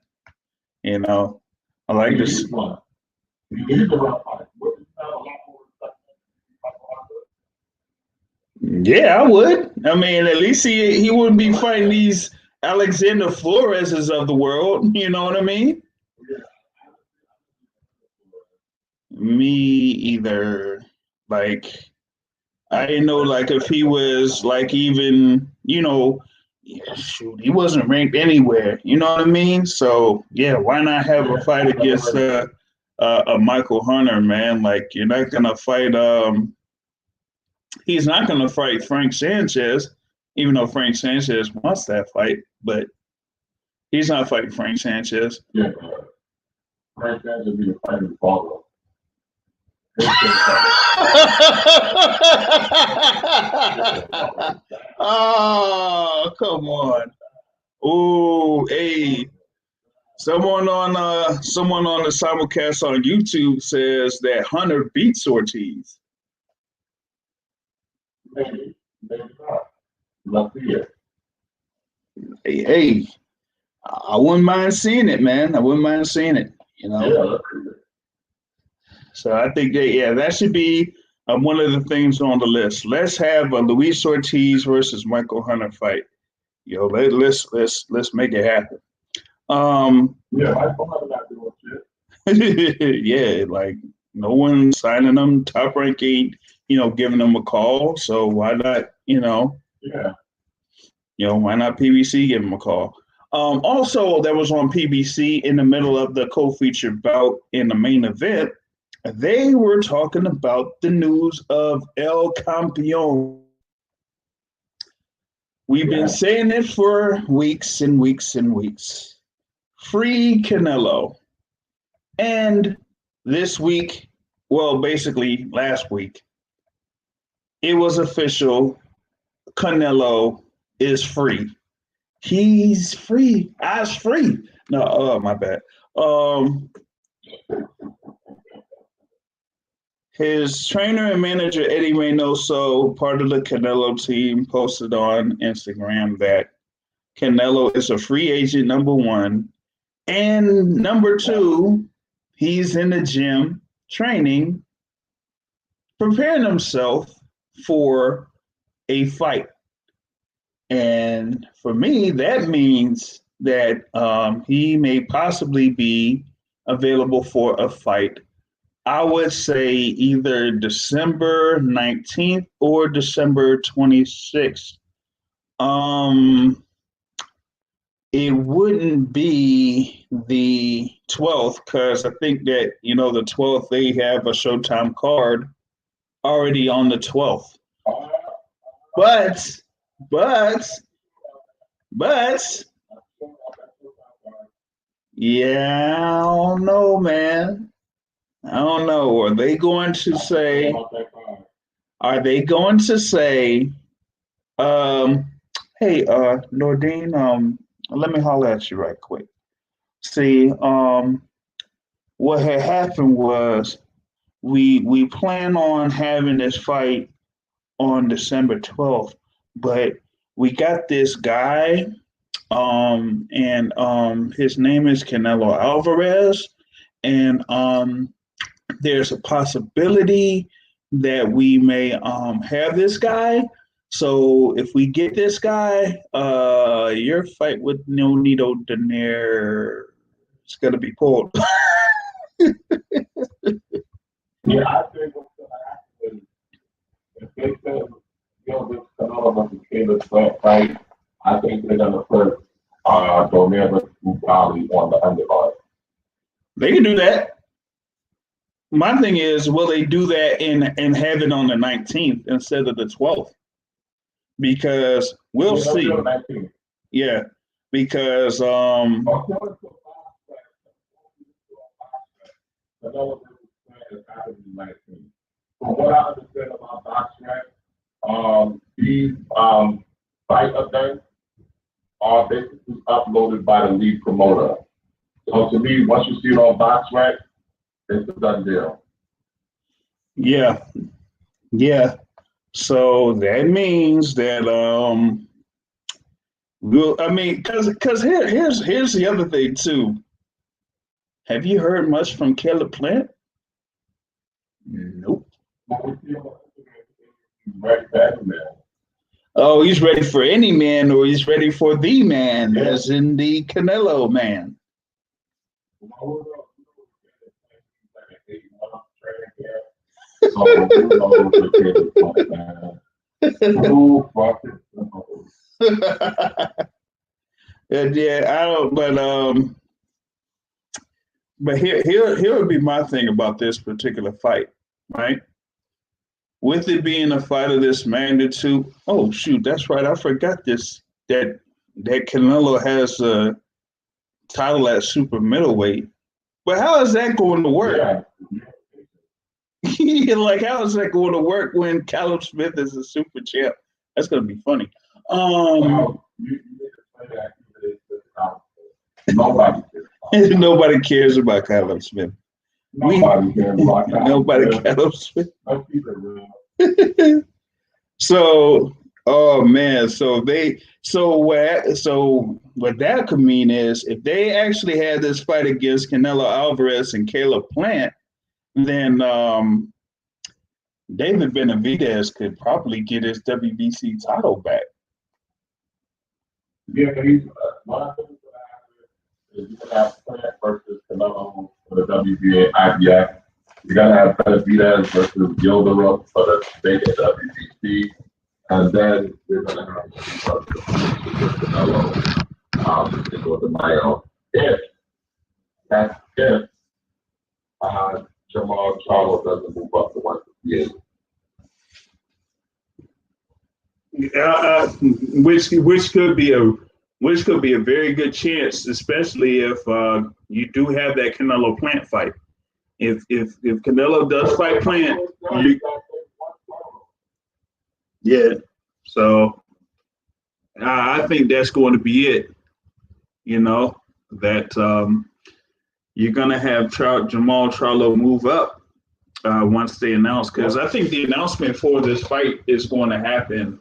You know, I like this. Yeah, I would. I mean, at least he wouldn't be fighting these Alexander Floreses of the world. You know what I mean? Me either. Like, I didn't know, like, if he was, like, even, you know, yeah, shoot, he wasn't ranked anywhere. You know what I mean? So, yeah, why not have a fight against a Michael Hunter, man? Like, you're not going to fight he's not going to fight Frank Sanchez, even though Frank Sanchez wants that fight, but he's not fighting Frank Sanchez. Yeah, Frank Sanchez will be a fighting baller. Oh, come on. Oh, hey. Someone on the simulcast on YouTube says that Hunter beats Ortiz. Maybe not. Let's see it. Hey, I wouldn't mind seeing it, man. I wouldn't mind seeing it, you know? Yeah, let's see it. So I think that should be one of the things on the list. Let's have a Luis Ortiz versus Michael Hunter fight. Yo, let's make it happen. Yeah, Michael Hunter not doing shit. Yeah, like no one signing them, Top Rank ain't, you know, giving them a call. So why not, you know? Yeah. You know, why not PBC give him a call? Also, that was on PBC in the middle of the co-featured bout in the main event. They were talking about the news of El Campeon. We've been saying it for weeks and weeks and weeks. Free Canelo. And this week, well, basically last week, it was official. Canelo is free. He's free. I's free. No, my bad. His trainer and manager, Eddie Reynoso, part of the Canelo team, posted on Instagram that Canelo is a free agent, number one. And number two, he's in the gym training, preparing himself for a fight. And for me, that means that he may possibly be available for a fight. I would say either December 19th or December 26th. It wouldn't be the 12th because I think that, you know, the 12th, they have a Showtime card already on the 12th. But, yeah, I don't know, man. I don't know. Are they going to say, hey, Nordine, let me holler at you right quick. See, what had happened was we plan on having this fight on December 12th, but we got this guy, and his name is Canelo Alvarez, and there's a possibility that we may have this guy. So if we get this guy, your fight with Nonito Donaire is going to be pulled. Yeah, I think what's going to happen is if they say, you know, this Canelo versus Caleb Plant fight, I think they're going to put Donaire versus Bukali on the undercard. They can do that. my thing is, will they do that and have it on the 19th instead of the 12th? Because we'll see. Yeah, because From what I understand about BoxRec, these fight events are basically uploaded by the lead promoter. So to me, once you see it on BoxRec, it's a done deal. yeah, yeah. So that means that we'll. I mean, because here's the other thing too. Have you heard much from Caleb Plant? Nope. Oh, he's ready for any man, or he's ready for the man, as in the Canelo man. And yeah, I don't. But here would be my thing about this particular fight, right? With it being a fight of this magnitude, oh shoot, that's right, I forgot this that Canelo has a title at super middleweight. But how is that going to work? Yeah. Like, how is that going to work when Callum Smith is a super champ? That's gonna be funny. Nobody cares about Callum Smith. Nobody cares Callum Smith. So, oh man, so what that could mean is if they actually had this fight against Canelo Alvarez and Caleb Plant, then David Benavidez could probably get his WBC title back. Yeah, what I think is going to happen is you're going to have Plant versus Canelo for the WBA IBF. You're going to have Benavidez versus Gilderoy for the state WBC. And then you're going to have Canelo for the Mayo. If Jamal Charlo doesn't move up to 158. Which could be a very good chance, especially if you do have that Canelo Plant fight. If Canelo does fight Plant, yeah. So I think that's going to be it. You know, that you're going to have Jamal Charlo move up once they announce, because I think the announcement for this fight is going to happen.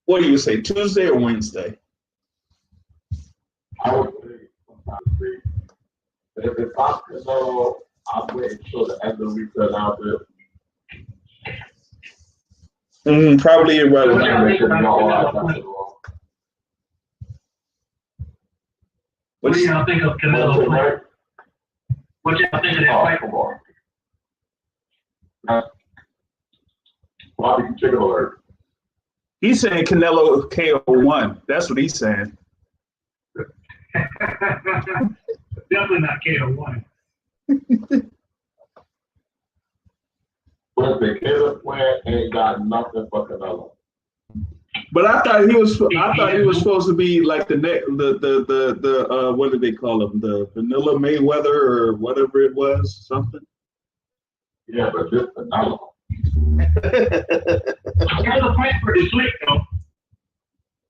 What do you say, Tuesday or Wednesday? I would say, if it's possible, I'm waiting till the end of the week to announce it. Probably irrelevant. What do y'all think of Canelo? What y'all think of that fight? Bobby Chicken Alert. He's saying Canelo KO1. That's what he's saying. Definitely not KO1. But the Caleb Plant ain't got nothing for Canelo. But I thought he was supposed to be like the what did they call him? The Vanilla Mayweather or whatever it was, something. Yeah, but this Canelo. Canelo Plant pretty slick though.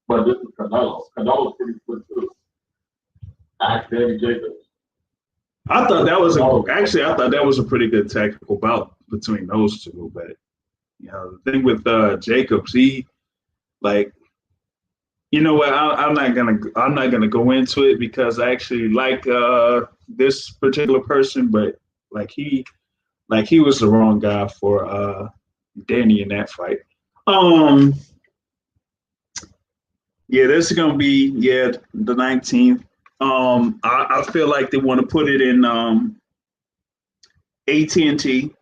But this is Canelo. Canelo's pretty slick too. Ask Danny Jacobs. I thought that was a pretty good tactical bout between those two. But you know, the thing with Jacobs, he like, you know what? I'm not gonna go into it because I actually like this particular person, but he was the wrong guy for Danny in that fight. Yeah, this is gonna be the 19th. I feel like they want to put it in AT&T.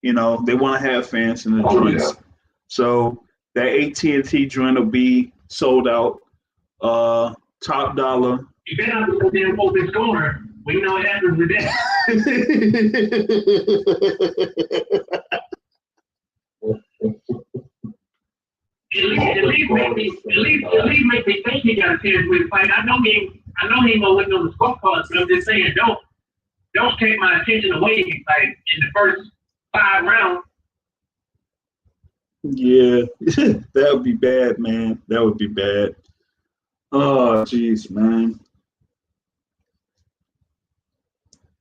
You know, they want to have fans in the joints. Yeah. So that AT&T joint will be sold out. Top dollar. You better not put them open corner. We know what happens with that. At least make me think he got a chance with the fight. I know he ain't gonna win on the scorecards, but I'm just saying, don't take my attention away like in the first 5 rounds. Yeah, that would be bad, man. That would be bad. Oh, jeez, man.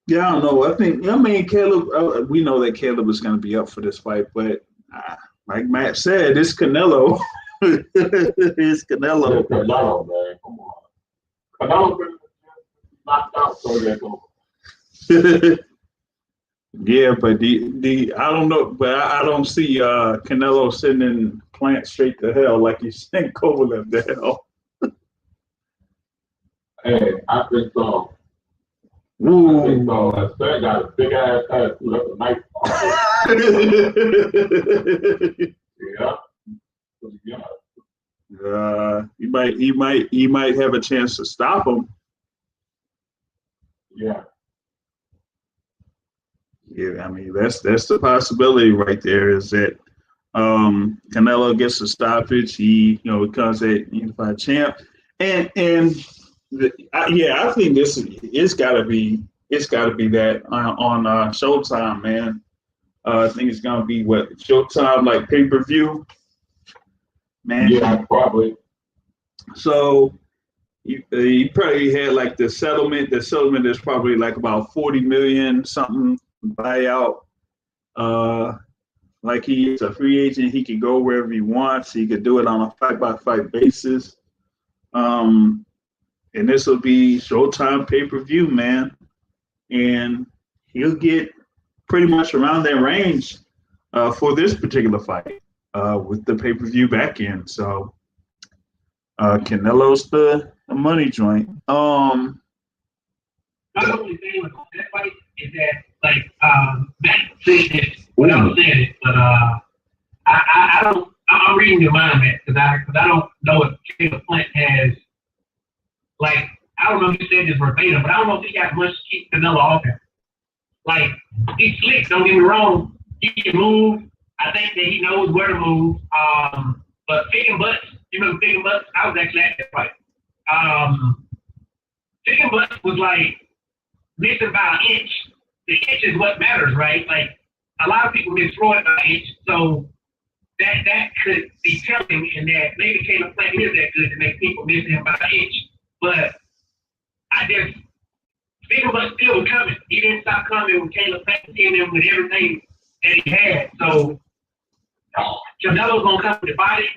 Yeah, I don't know. I mean, Caleb. We know that Caleb is going to be up for this fight, but like Matt said, it's Canelo. It's Canelo. Yeah, Canelo, man, come on. Canelo been knocked out, so that's over. Yeah, but the I don't know, but I don't see Canelo sending Plant straight to hell like he sent Kovalev to hell. Hey, I think so. Ooh. I think so. That thing got a big ass head. That's a nice. Yeah. He might have a chance to stop him. Yeah. Yeah, I mean that's the possibility right there. Is that Canelo gets a stoppage, he becomes a unified champ, and I think it's got to be that on Showtime, man. I think it's gonna be what Showtime like pay-per-view, man. Yeah, probably. So he probably had like the settlement. The settlement is probably like about 40 million something buyout. Like he's a free agent, he can go wherever he wants. He could do it on a fight-by-fight basis. And this will be Showtime pay-per-view, man. And he'll get pretty much around that range for this particular fight with the pay-per-view back end. So Canelo's the money joint. My only thing with that fight is that, like, Matt said it without saying it, but I don't. I'm reading your mind, Matt, because I don't know if Caleb Plant has, like, I don't know if you said this verbatim, but I don't know if he got much to keep Canelo off him. Like, he's slick. Don't get me wrong. He can move. I think that he knows where to move. But Figgin Butts, you remember Figgin Butts? I was actually at that fight. Figgin Butts was like missing by an inch. The inch is what matters, right? Like, a lot of people miss Floyd by an inch, so that could be telling in that maybe Caleb Plant is that good to make people miss him by an inch. But Figgin Butts still was coming. He didn't stop coming when Caleb Plant came in with everything that he had. So Canelo's gonna come with the body,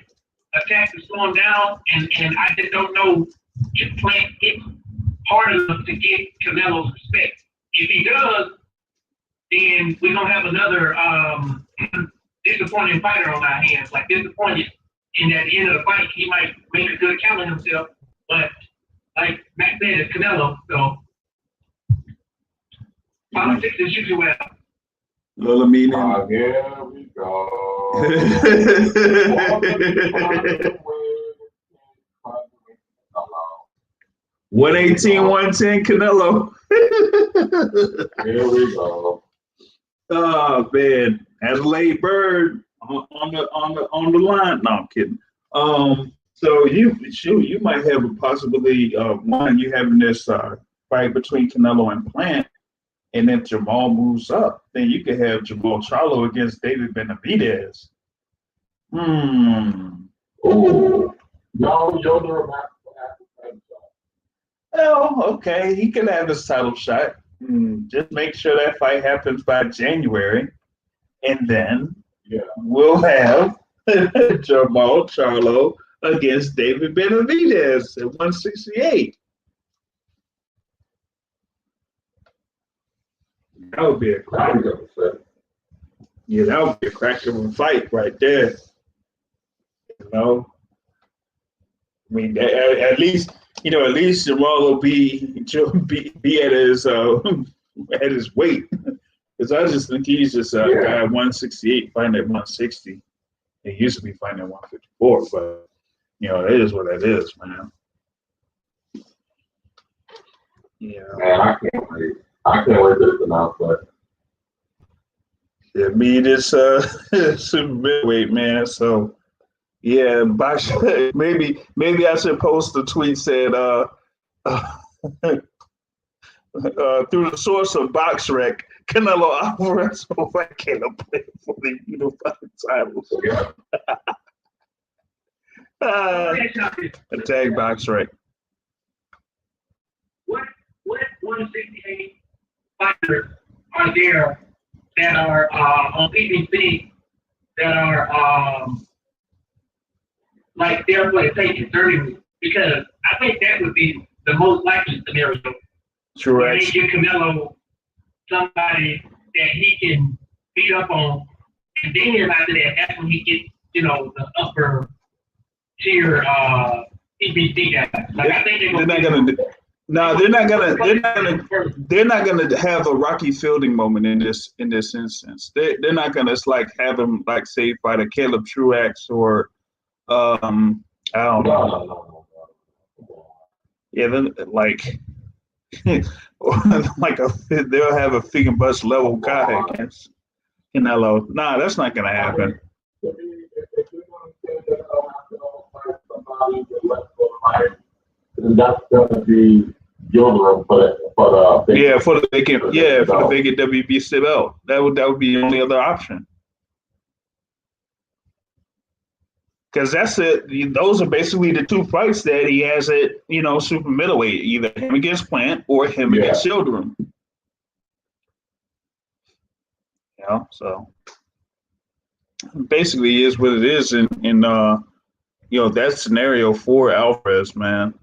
attack to slow him down, and I just don't know if Plant hits hard enough to get Canelo's respect. If he does, then we're gonna have another disappointing fighter on our hands. Like, disappointed in at the end of the fight, he might make a good count of himself. But like Matt said, it's Canelo, so politics is usually well. Well, I mean, Here we go. 118, 110, Canelo. Here we go. Oh man, Adelaide Bird on the line. No, I'm kidding. So you might have a possibility of you having this fight between Canelo and Plant, and then Jamal moves up. Then you could have Jamal Charlo against David Benavidez. Ooh. No, Yoder about to have the title shot. Oh, okay. He can have his title shot. Just make sure that fight happens by January, and then we'll have Jamal Charlo against David Benavidez at 168. That would be a cracker. Yeah, that would be a cracker of a fight right there. You know, I mean, at least Jamal will be at his weight. Because I just think he's just a guy at 168 fighting at 160. He used to be fighting at 154, but it is what it is, man. Yeah. Man, I can't wait. I can't wait to this announcement. Yeah, me this super middleweight, man. So yeah, box maybe I should post a tweet said through the source of BoxRec, Canelo Alvarez will fight Caleb play for the unified titles. Tag BoxRec. What 168 fighters are there that are on PBC that are like they're going to take it 30 weeks? Because I think that would be the most likely scenario. Where they give Canelo somebody that he can beat up on, and then after that, that's when he gets, the upper tier PBC guys. Like I think they're not gonna. No, they're not gonna have a Rocky Fielding moment in this instance. They're not gonna have him say fight a Caleb Truax or I don't know. Yeah, then they'll have a Fig and Bus level guy against Canelo. Nah, that's not gonna happen. That's gonna be Gilder for the vacant WBC belt. That would be the only other option. Because that's it. Those are basically the two fights that he has at super middleweight, either him against Plant or him against Children. So basically is what it is in that scenario for Alvarez, man.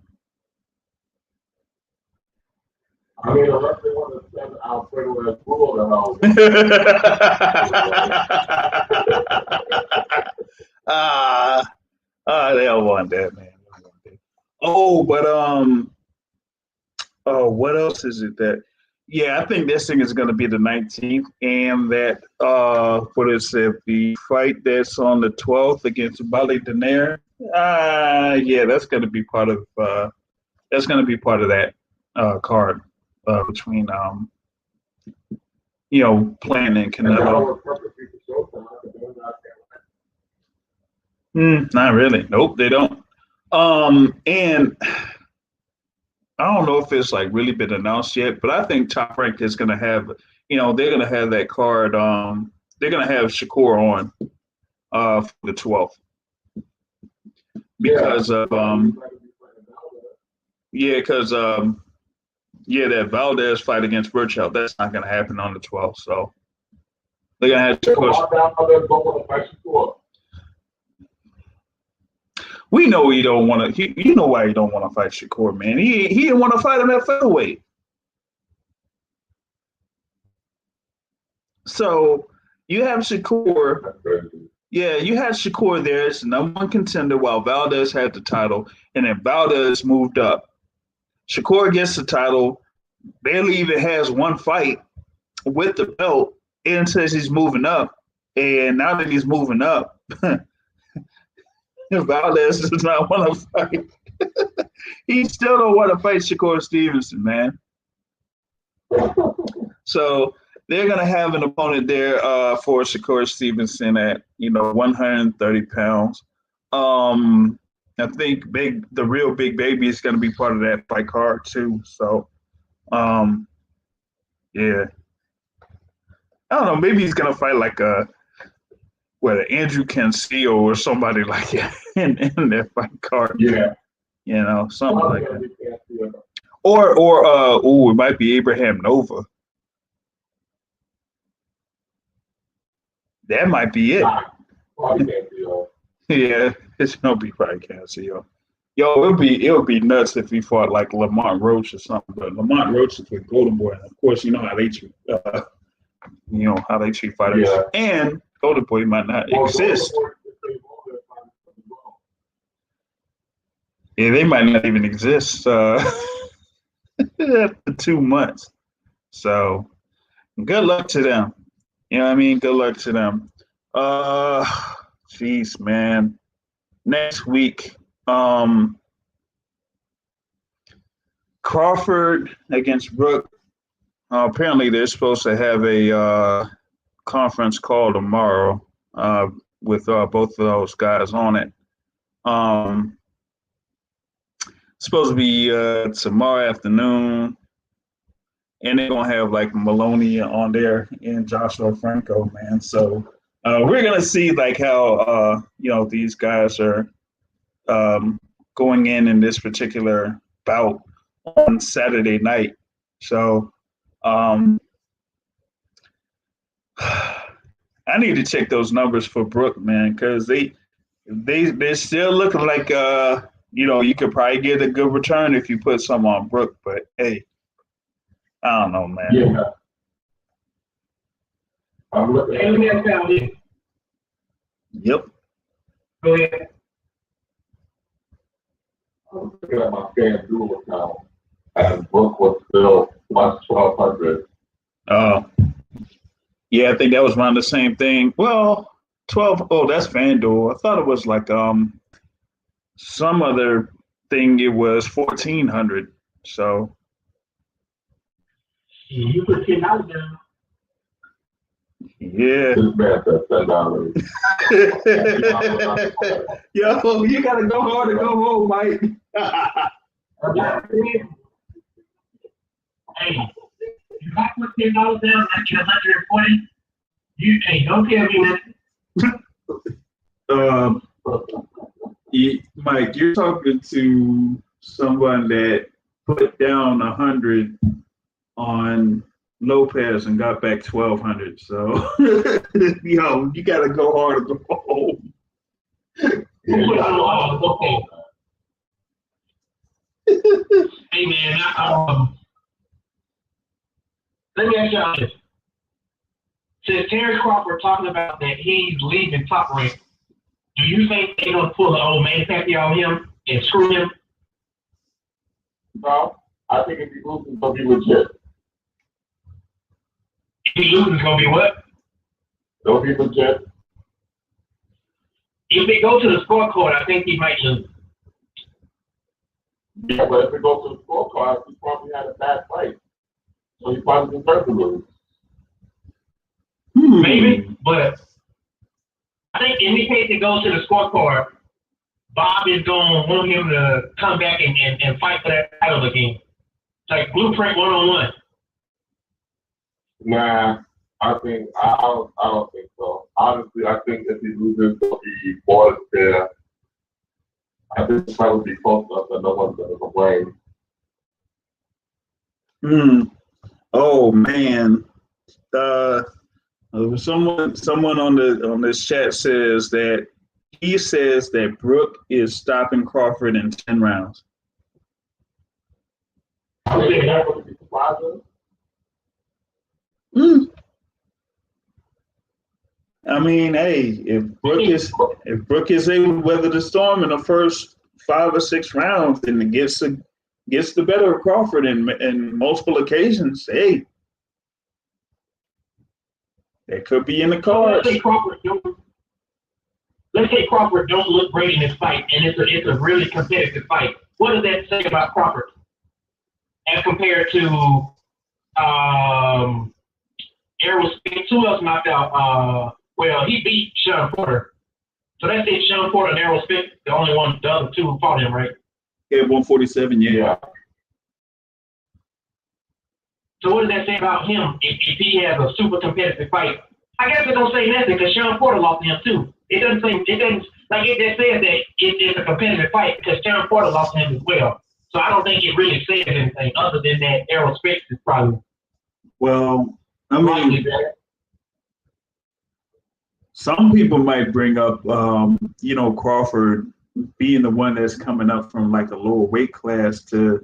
I mean, unless they want to send Alfredo as rule to hell. They don't want that, man. Oh, but what else is it that? Yeah, I think this thing is going to be the 19th, and that the fight that's on the 12th against Bali Daner. Yeah, that's going to be part of that card between Plant and Canelo. Not really. Nope, they don't. And I don't know if it's really been announced yet, but I think Top Rank is going to have, they're going to have that card. They're going to have Shakur on for the 12th because that Valdez fight against Burchell, that's not going to happen on the 12th. So they're going to have Shakur. We know he don't want to. You know why he don't want to fight Shakur, man. He didn't want to fight him at featherweight. So you have Shakur. Yeah, you had Shakur there as the number one contender while Valdez had the title, and then Valdez moved up. Shakur gets the title, barely even has one fight with the belt, and says he's moving up. And now that he's moving up, Valdez does not want to fight. He still don't want to fight Shakur Stevenson, man. So they're gonna have an opponent there for Shakur Stevenson at 130 pounds. I think the real Big Baby is gonna be part of that fight card too. So yeah. I don't know, maybe he's gonna fight Andrew Cancio or somebody like that in that fight card. Yeah. Something like that. Or it might be Abraham Nova. That might be it. Yeah, it's gonna be probably Cancio. Yo, it would be nuts if he fought like Lamont Roach or something. But Lamont Roach is with Golden Boy, and of course you know how they treat fighters. Yeah. And Golden Boy might not exist. Yeah, they might not even exist after 2 months. So good luck to them. You know what I mean? Good luck to them. Jeez, man. Next week, Crawford against Brook. Apparently, they're supposed to have a conference call tomorrow with both of those guys on it. Supposed to be tomorrow afternoon, and they're gonna have like Maloney on there and Joshua Franco, man. So we're gonna see like how these guys are going in this particular bout on Saturday night. So I need to check those numbers for Brook, man, because they're still looking like you could probably get a good return if you put some on Brook, but hey, I don't know, man. Yeah. I'm looking at it. Yep. Go ahead. I'm looking at my FanDuel account, and Brook was still plus 1,200. Yeah, I think that was around the same thing. Well, 12. Oh, that's FanDuel. I thought it was like some other thing. It was 1,400. So You put $10 down. yeah. This man said $10. Yo, you gotta go hard to go home, Mike. Hey, if I put $10 down, I get 140. Don't tell me nothing. Mike, you're talking to someone that put down 100 on Lopez and got back 1,200. So, yo, you gotta go hard to go home. Hey man, let me ask y'all this. Since Terrence Crawford talking about that he's leaving Top Rank, do you think they're gonna pull an old man pappy on him and screw him? No, I think if he loses, it's gonna be legit. If he loses, it's gonna be what? It'll be legit. If they go to the scorecard, I think he might lose. Yeah, but if it goes to the scorecard, he probably had a bad fight. So he probably deserves to lose. Maybe, but I think in the case it goes to the scorecard, Bob is going to want him to come back and fight for that title again. It's like blueprint 1-on-1. Nah, I don't think so. Honestly, I think if he loses, it'll be more fair. I think it's probably be close enough that no one's going to complain. Oh man. Someone on this chat says that he says that Brook is stopping Crawford in 10 rounds. I think that's going to be surprising. I mean, hey, if Brook is able to weather the storm in the first 5 or 6 rounds and it gets the better of Crawford in multiple occasions, hey, that could be in the cards. Let's say Crawford don't look great in this fight, and it's a really competitive fight. What does that say about Crawford as compared to Errol Spence? Who else knocked out? Well, he beat Sean Porter. So that's it, Sean Porter and Errol Spence, the other two who fought him, right? Yeah, 147, yeah. So what does that say about him if he has a super competitive fight? I guess it don't say nothing because Sean Porter lost to him too. It just says that it's a competitive fight because Sean Porter lost to him as well. So I don't think it really says anything other than that Errol Spence is probably. Well, I mean, some people might bring up, Crawford being the one that's coming up from like a lower weight class to,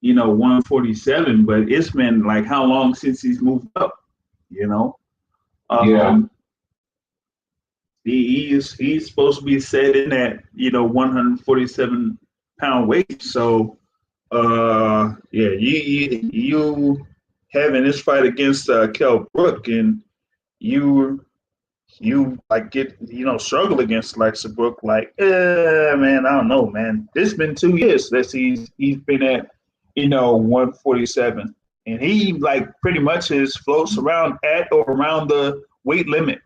147, but it's been like how long since he's moved up, He's supposed to be set in that, 147 pound weight. So, you having this fight against Kell Brook and you like get, struggle against like Brook, like, man, I don't know, man. It's been 2 years that he's been at 147, and he like pretty much floats around at or around the weight limit.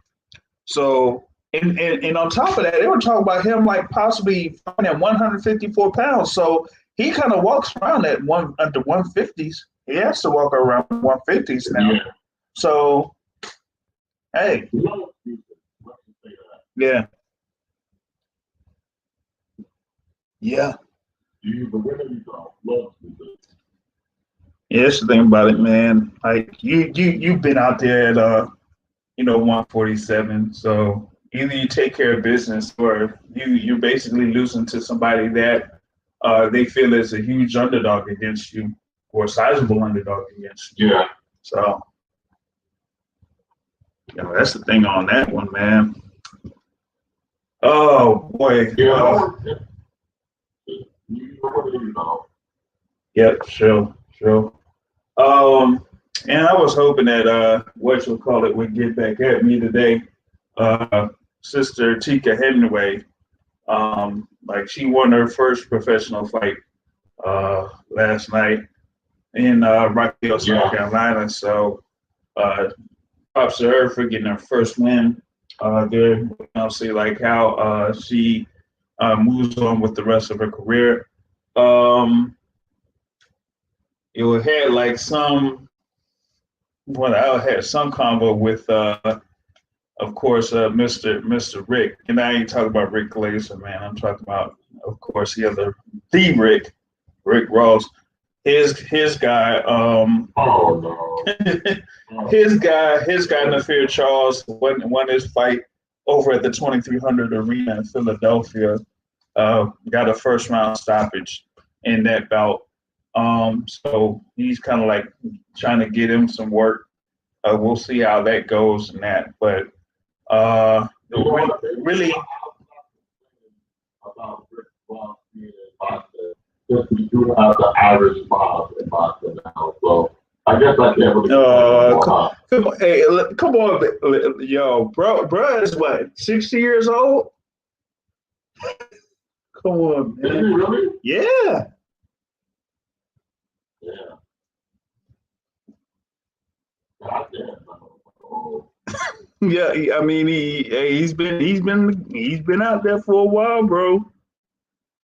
So, and on top of that, they were talking about him like possibly fighting at 154 pounds. So he kind of walks around at under 150s. He has to walk around 150s now. Yeah. So, hey, yeah, yeah. Yeah, that's the thing about it, man. Like you've been out there at 147. So either you take care of business or you're basically losing to somebody that they feel is a huge underdog against you or a sizable underdog against you. Yeah. So that's the thing on that one, man. Oh boy. Yeah. Yep, sure. And I was hoping that what you'll call it would get back at me today. Sister Tika Hemingway, like she won her first professional fight last night in Rocky Hill, South Carolina. So props to her for getting her first win there. I'll see like how she moves on with the rest of her career. It had like I had some combo with of course Mr. Rick, and I ain't talking about Rick Glazer, man. I'm talking about, of course, the Rick Ross. His guy his guy Nafir Charles won his fight over at the 2300 Arena in Philadelphia. Got a first round stoppage in that bout. So he's kind of like trying to get him some work. We'll see how that goes and that, but really. About Rick Ross being in boxing, just we do have the Irish mob in boxing now, so I guess I can't really. Come on, hey, come on, yo, bro is what, 60 years old? Come on, man. Is he really? Yeah. Yeah, I mean he's been out there for a while, bro.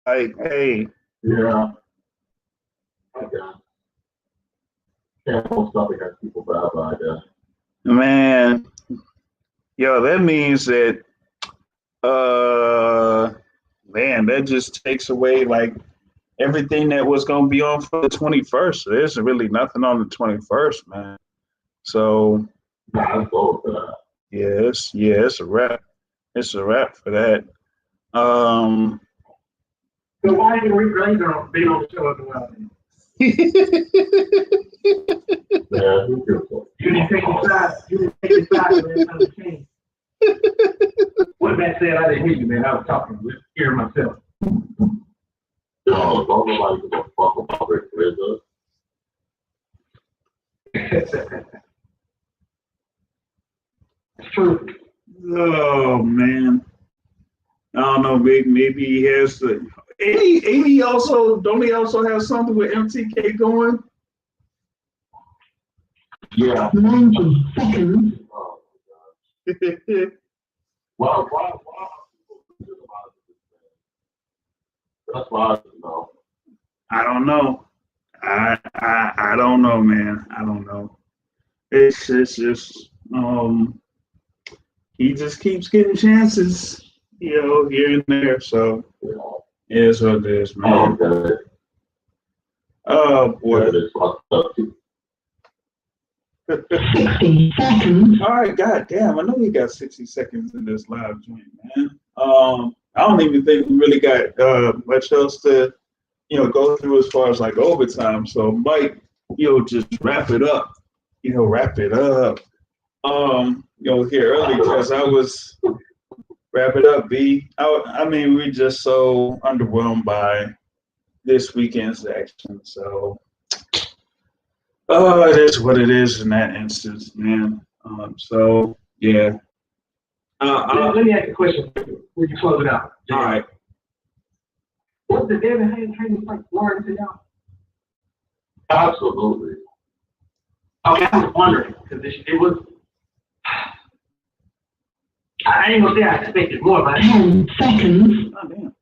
Like, hey. Yeah. Okay. Can't hold stuff against people bad, I guess. Man, that means that man, that just takes away like everything that was gonna be on for the 21st. There's really nothing on the 21st, man. So it's a wrap. It's a wrap for that. So why didn't Rick Glazer be on the show as well? You didn't take his side. You didn't take his side when it comes to change. What that said, I didn't hear you, man. I was talking with hearing myself. Yo, don't nobody give a fuck about Rick Glazer. It's true. Oh man, I don't know. Maybe he has the. He also have something with MTK going. Yeah. 90 seconds. Oh, wow. That's why I don't know. I don't know. I don't know, man. I don't know. It's just he just keeps getting chances, here and there. So it is what it is, man. Oh boy. 60 seconds. All right, goddamn. I know we got 60 seconds in this live joint, man. I don't even think we really got much else to, go through as far as like overtime. So Mike, just wrap it up. Wrap it up. Here early because I was wrap it up, B. I mean, we just so underwhelmed by this weekend's action. So, it is what it is in that instance, man. So yeah. Let me ask you a question when you close it out. All right. What's the David Haney training like Florida to y'all? Absolutely. Okay, I was wondering because it was. I ain't gonna say I expected more, but 10 seconds. Oh, damn.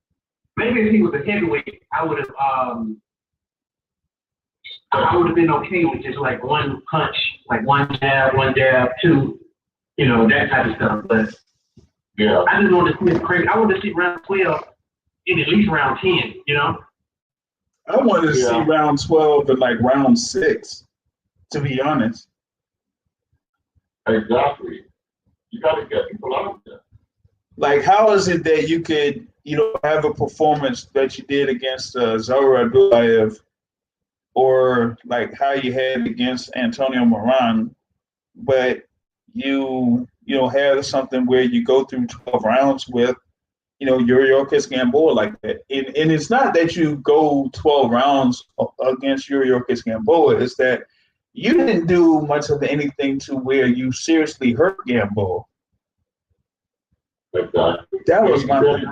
maybe if he was a heavyweight, I would have been okay with just like one punch, like one jab, two, that type of stuff. But Yeah. I just want to see it crazy. I want to see round 12 in at least round 10. I wanted to see Yeah. round 12 and like round 6, to be honest. Exactly. You got to get people out there. Like, how is it that you could, have a performance that you did against Zara Abdullayev, or like how you had against Antonio Moran, but you have something where you go through 12 rounds with, Yuriorkis Gamboa like that. And it's not that you go 12 rounds against Yuriorkis Gamboa, it's that you didn't do much of anything to where you seriously hurt Gamboa. Exactly. That was my thing.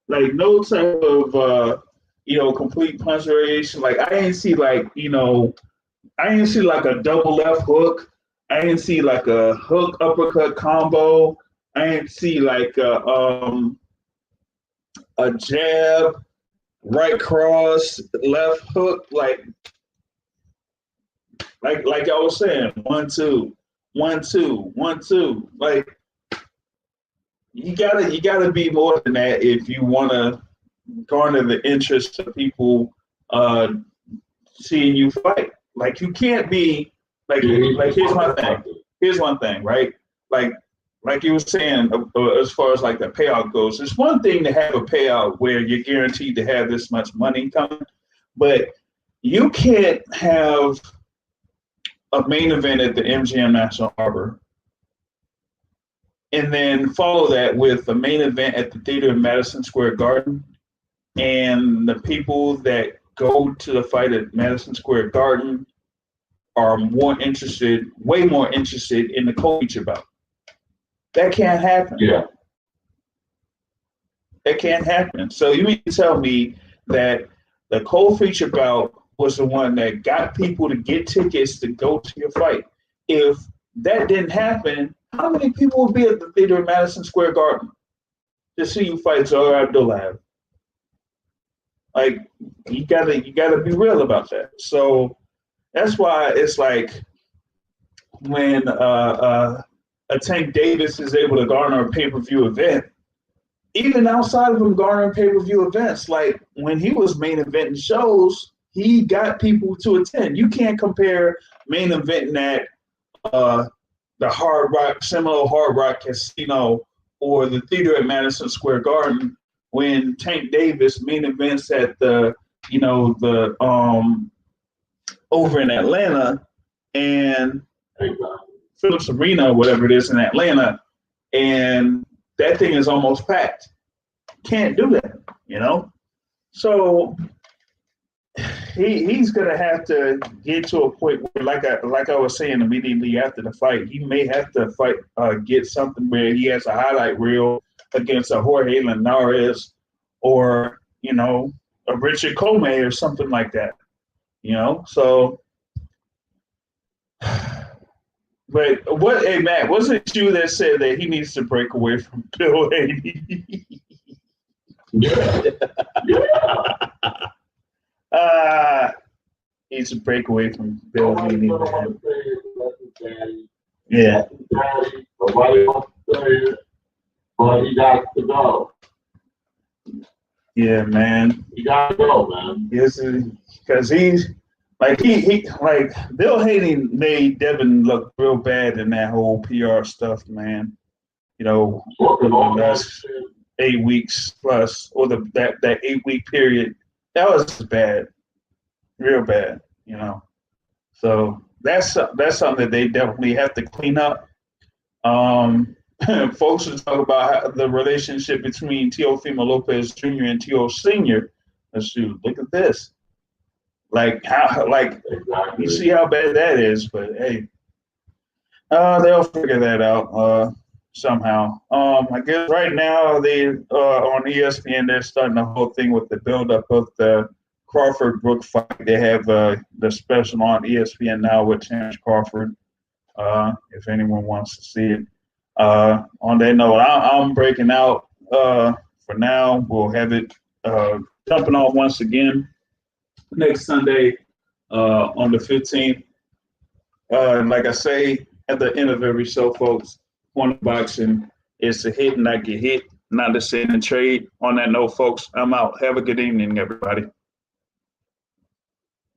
like no type of complete punch variation. Like I ain't see like a double left hook. I ain't see like a hook uppercut combo. I ain't see like a jab, right cross, left hook. Like I was saying, 1 2, 1 2, 1 2. Like you gotta be more than that if you want to garner the interest of people seeing you fight. Like you can't be like here's one thing, right? Like you were saying, as far as like the payout goes, it's one thing to have a payout where you're guaranteed to have this much money coming, but you can't have a main event at the MGM National Harbor and then follow that with a main event at the theater in Madison Square Garden, and the people that go to the fight at Madison Square Garden are way more interested in the co-feature bout. That can't happen. Yeah. That can't happen. So you mean to tell me that the co-feature bout was the one that got people to get tickets to go to your fight? If that didn't happen, how many people would be at the theater in Madison Square Garden to see you fight Zara Abdullayev? Like you gotta be real about that. So that's why it's like when a Tank Davis is able to garner a pay-per-view event, even outside of him garnering pay-per-view events, like when he was main eventing shows, he got people to attend. You can't compare main eventing at the Seminole Hard Rock Casino or the theater at Madison Square Garden when Tank Davis main events at the over in Atlanta and Phillips Arena, whatever it is in Atlanta, and that thing is almost packed. Can't do that, So he's gonna have to get to a point where, like I was saying immediately after the fight, he may have to get something where he has a highlight reel against a Jorge Linares or a Richard Comey or something like that, So, but hey Matt, wasn't it you that said that he needs to break away from Bill Haney? Yeah. Needs to break away from Bill Haney. Yeah. Nobody wants to say it, but he got to go. Yeah, man. He got to go, man. Yes, because he's like he like Bill Haney made Devin look real bad in that whole PR stuff, man. The last 8 weeks plus, or that 8 week period, that was bad, real bad, So that's something that they definitely have to clean up. Folks will talk about the relationship between Teofimo Lopez Jr. and Teo Sr. Let's shoot, look at this. Like how, exactly. You see how bad that is, but hey, they'll figure that out. somehow. I guess right now they on ESPN they're starting the whole thing with the build-up of the Crawford Brook fight. They have the special on ESPN now with Terrence Crawford. If anyone wants to see it. On that note, I'm breaking out for now. We'll have it jumping off once again next Sunday on the 15th. Like I say at the end of every show, folks, corner boxing is to hit and not get hit, not to sit and trade. On that note, folks, I'm out. Have a good evening, everybody.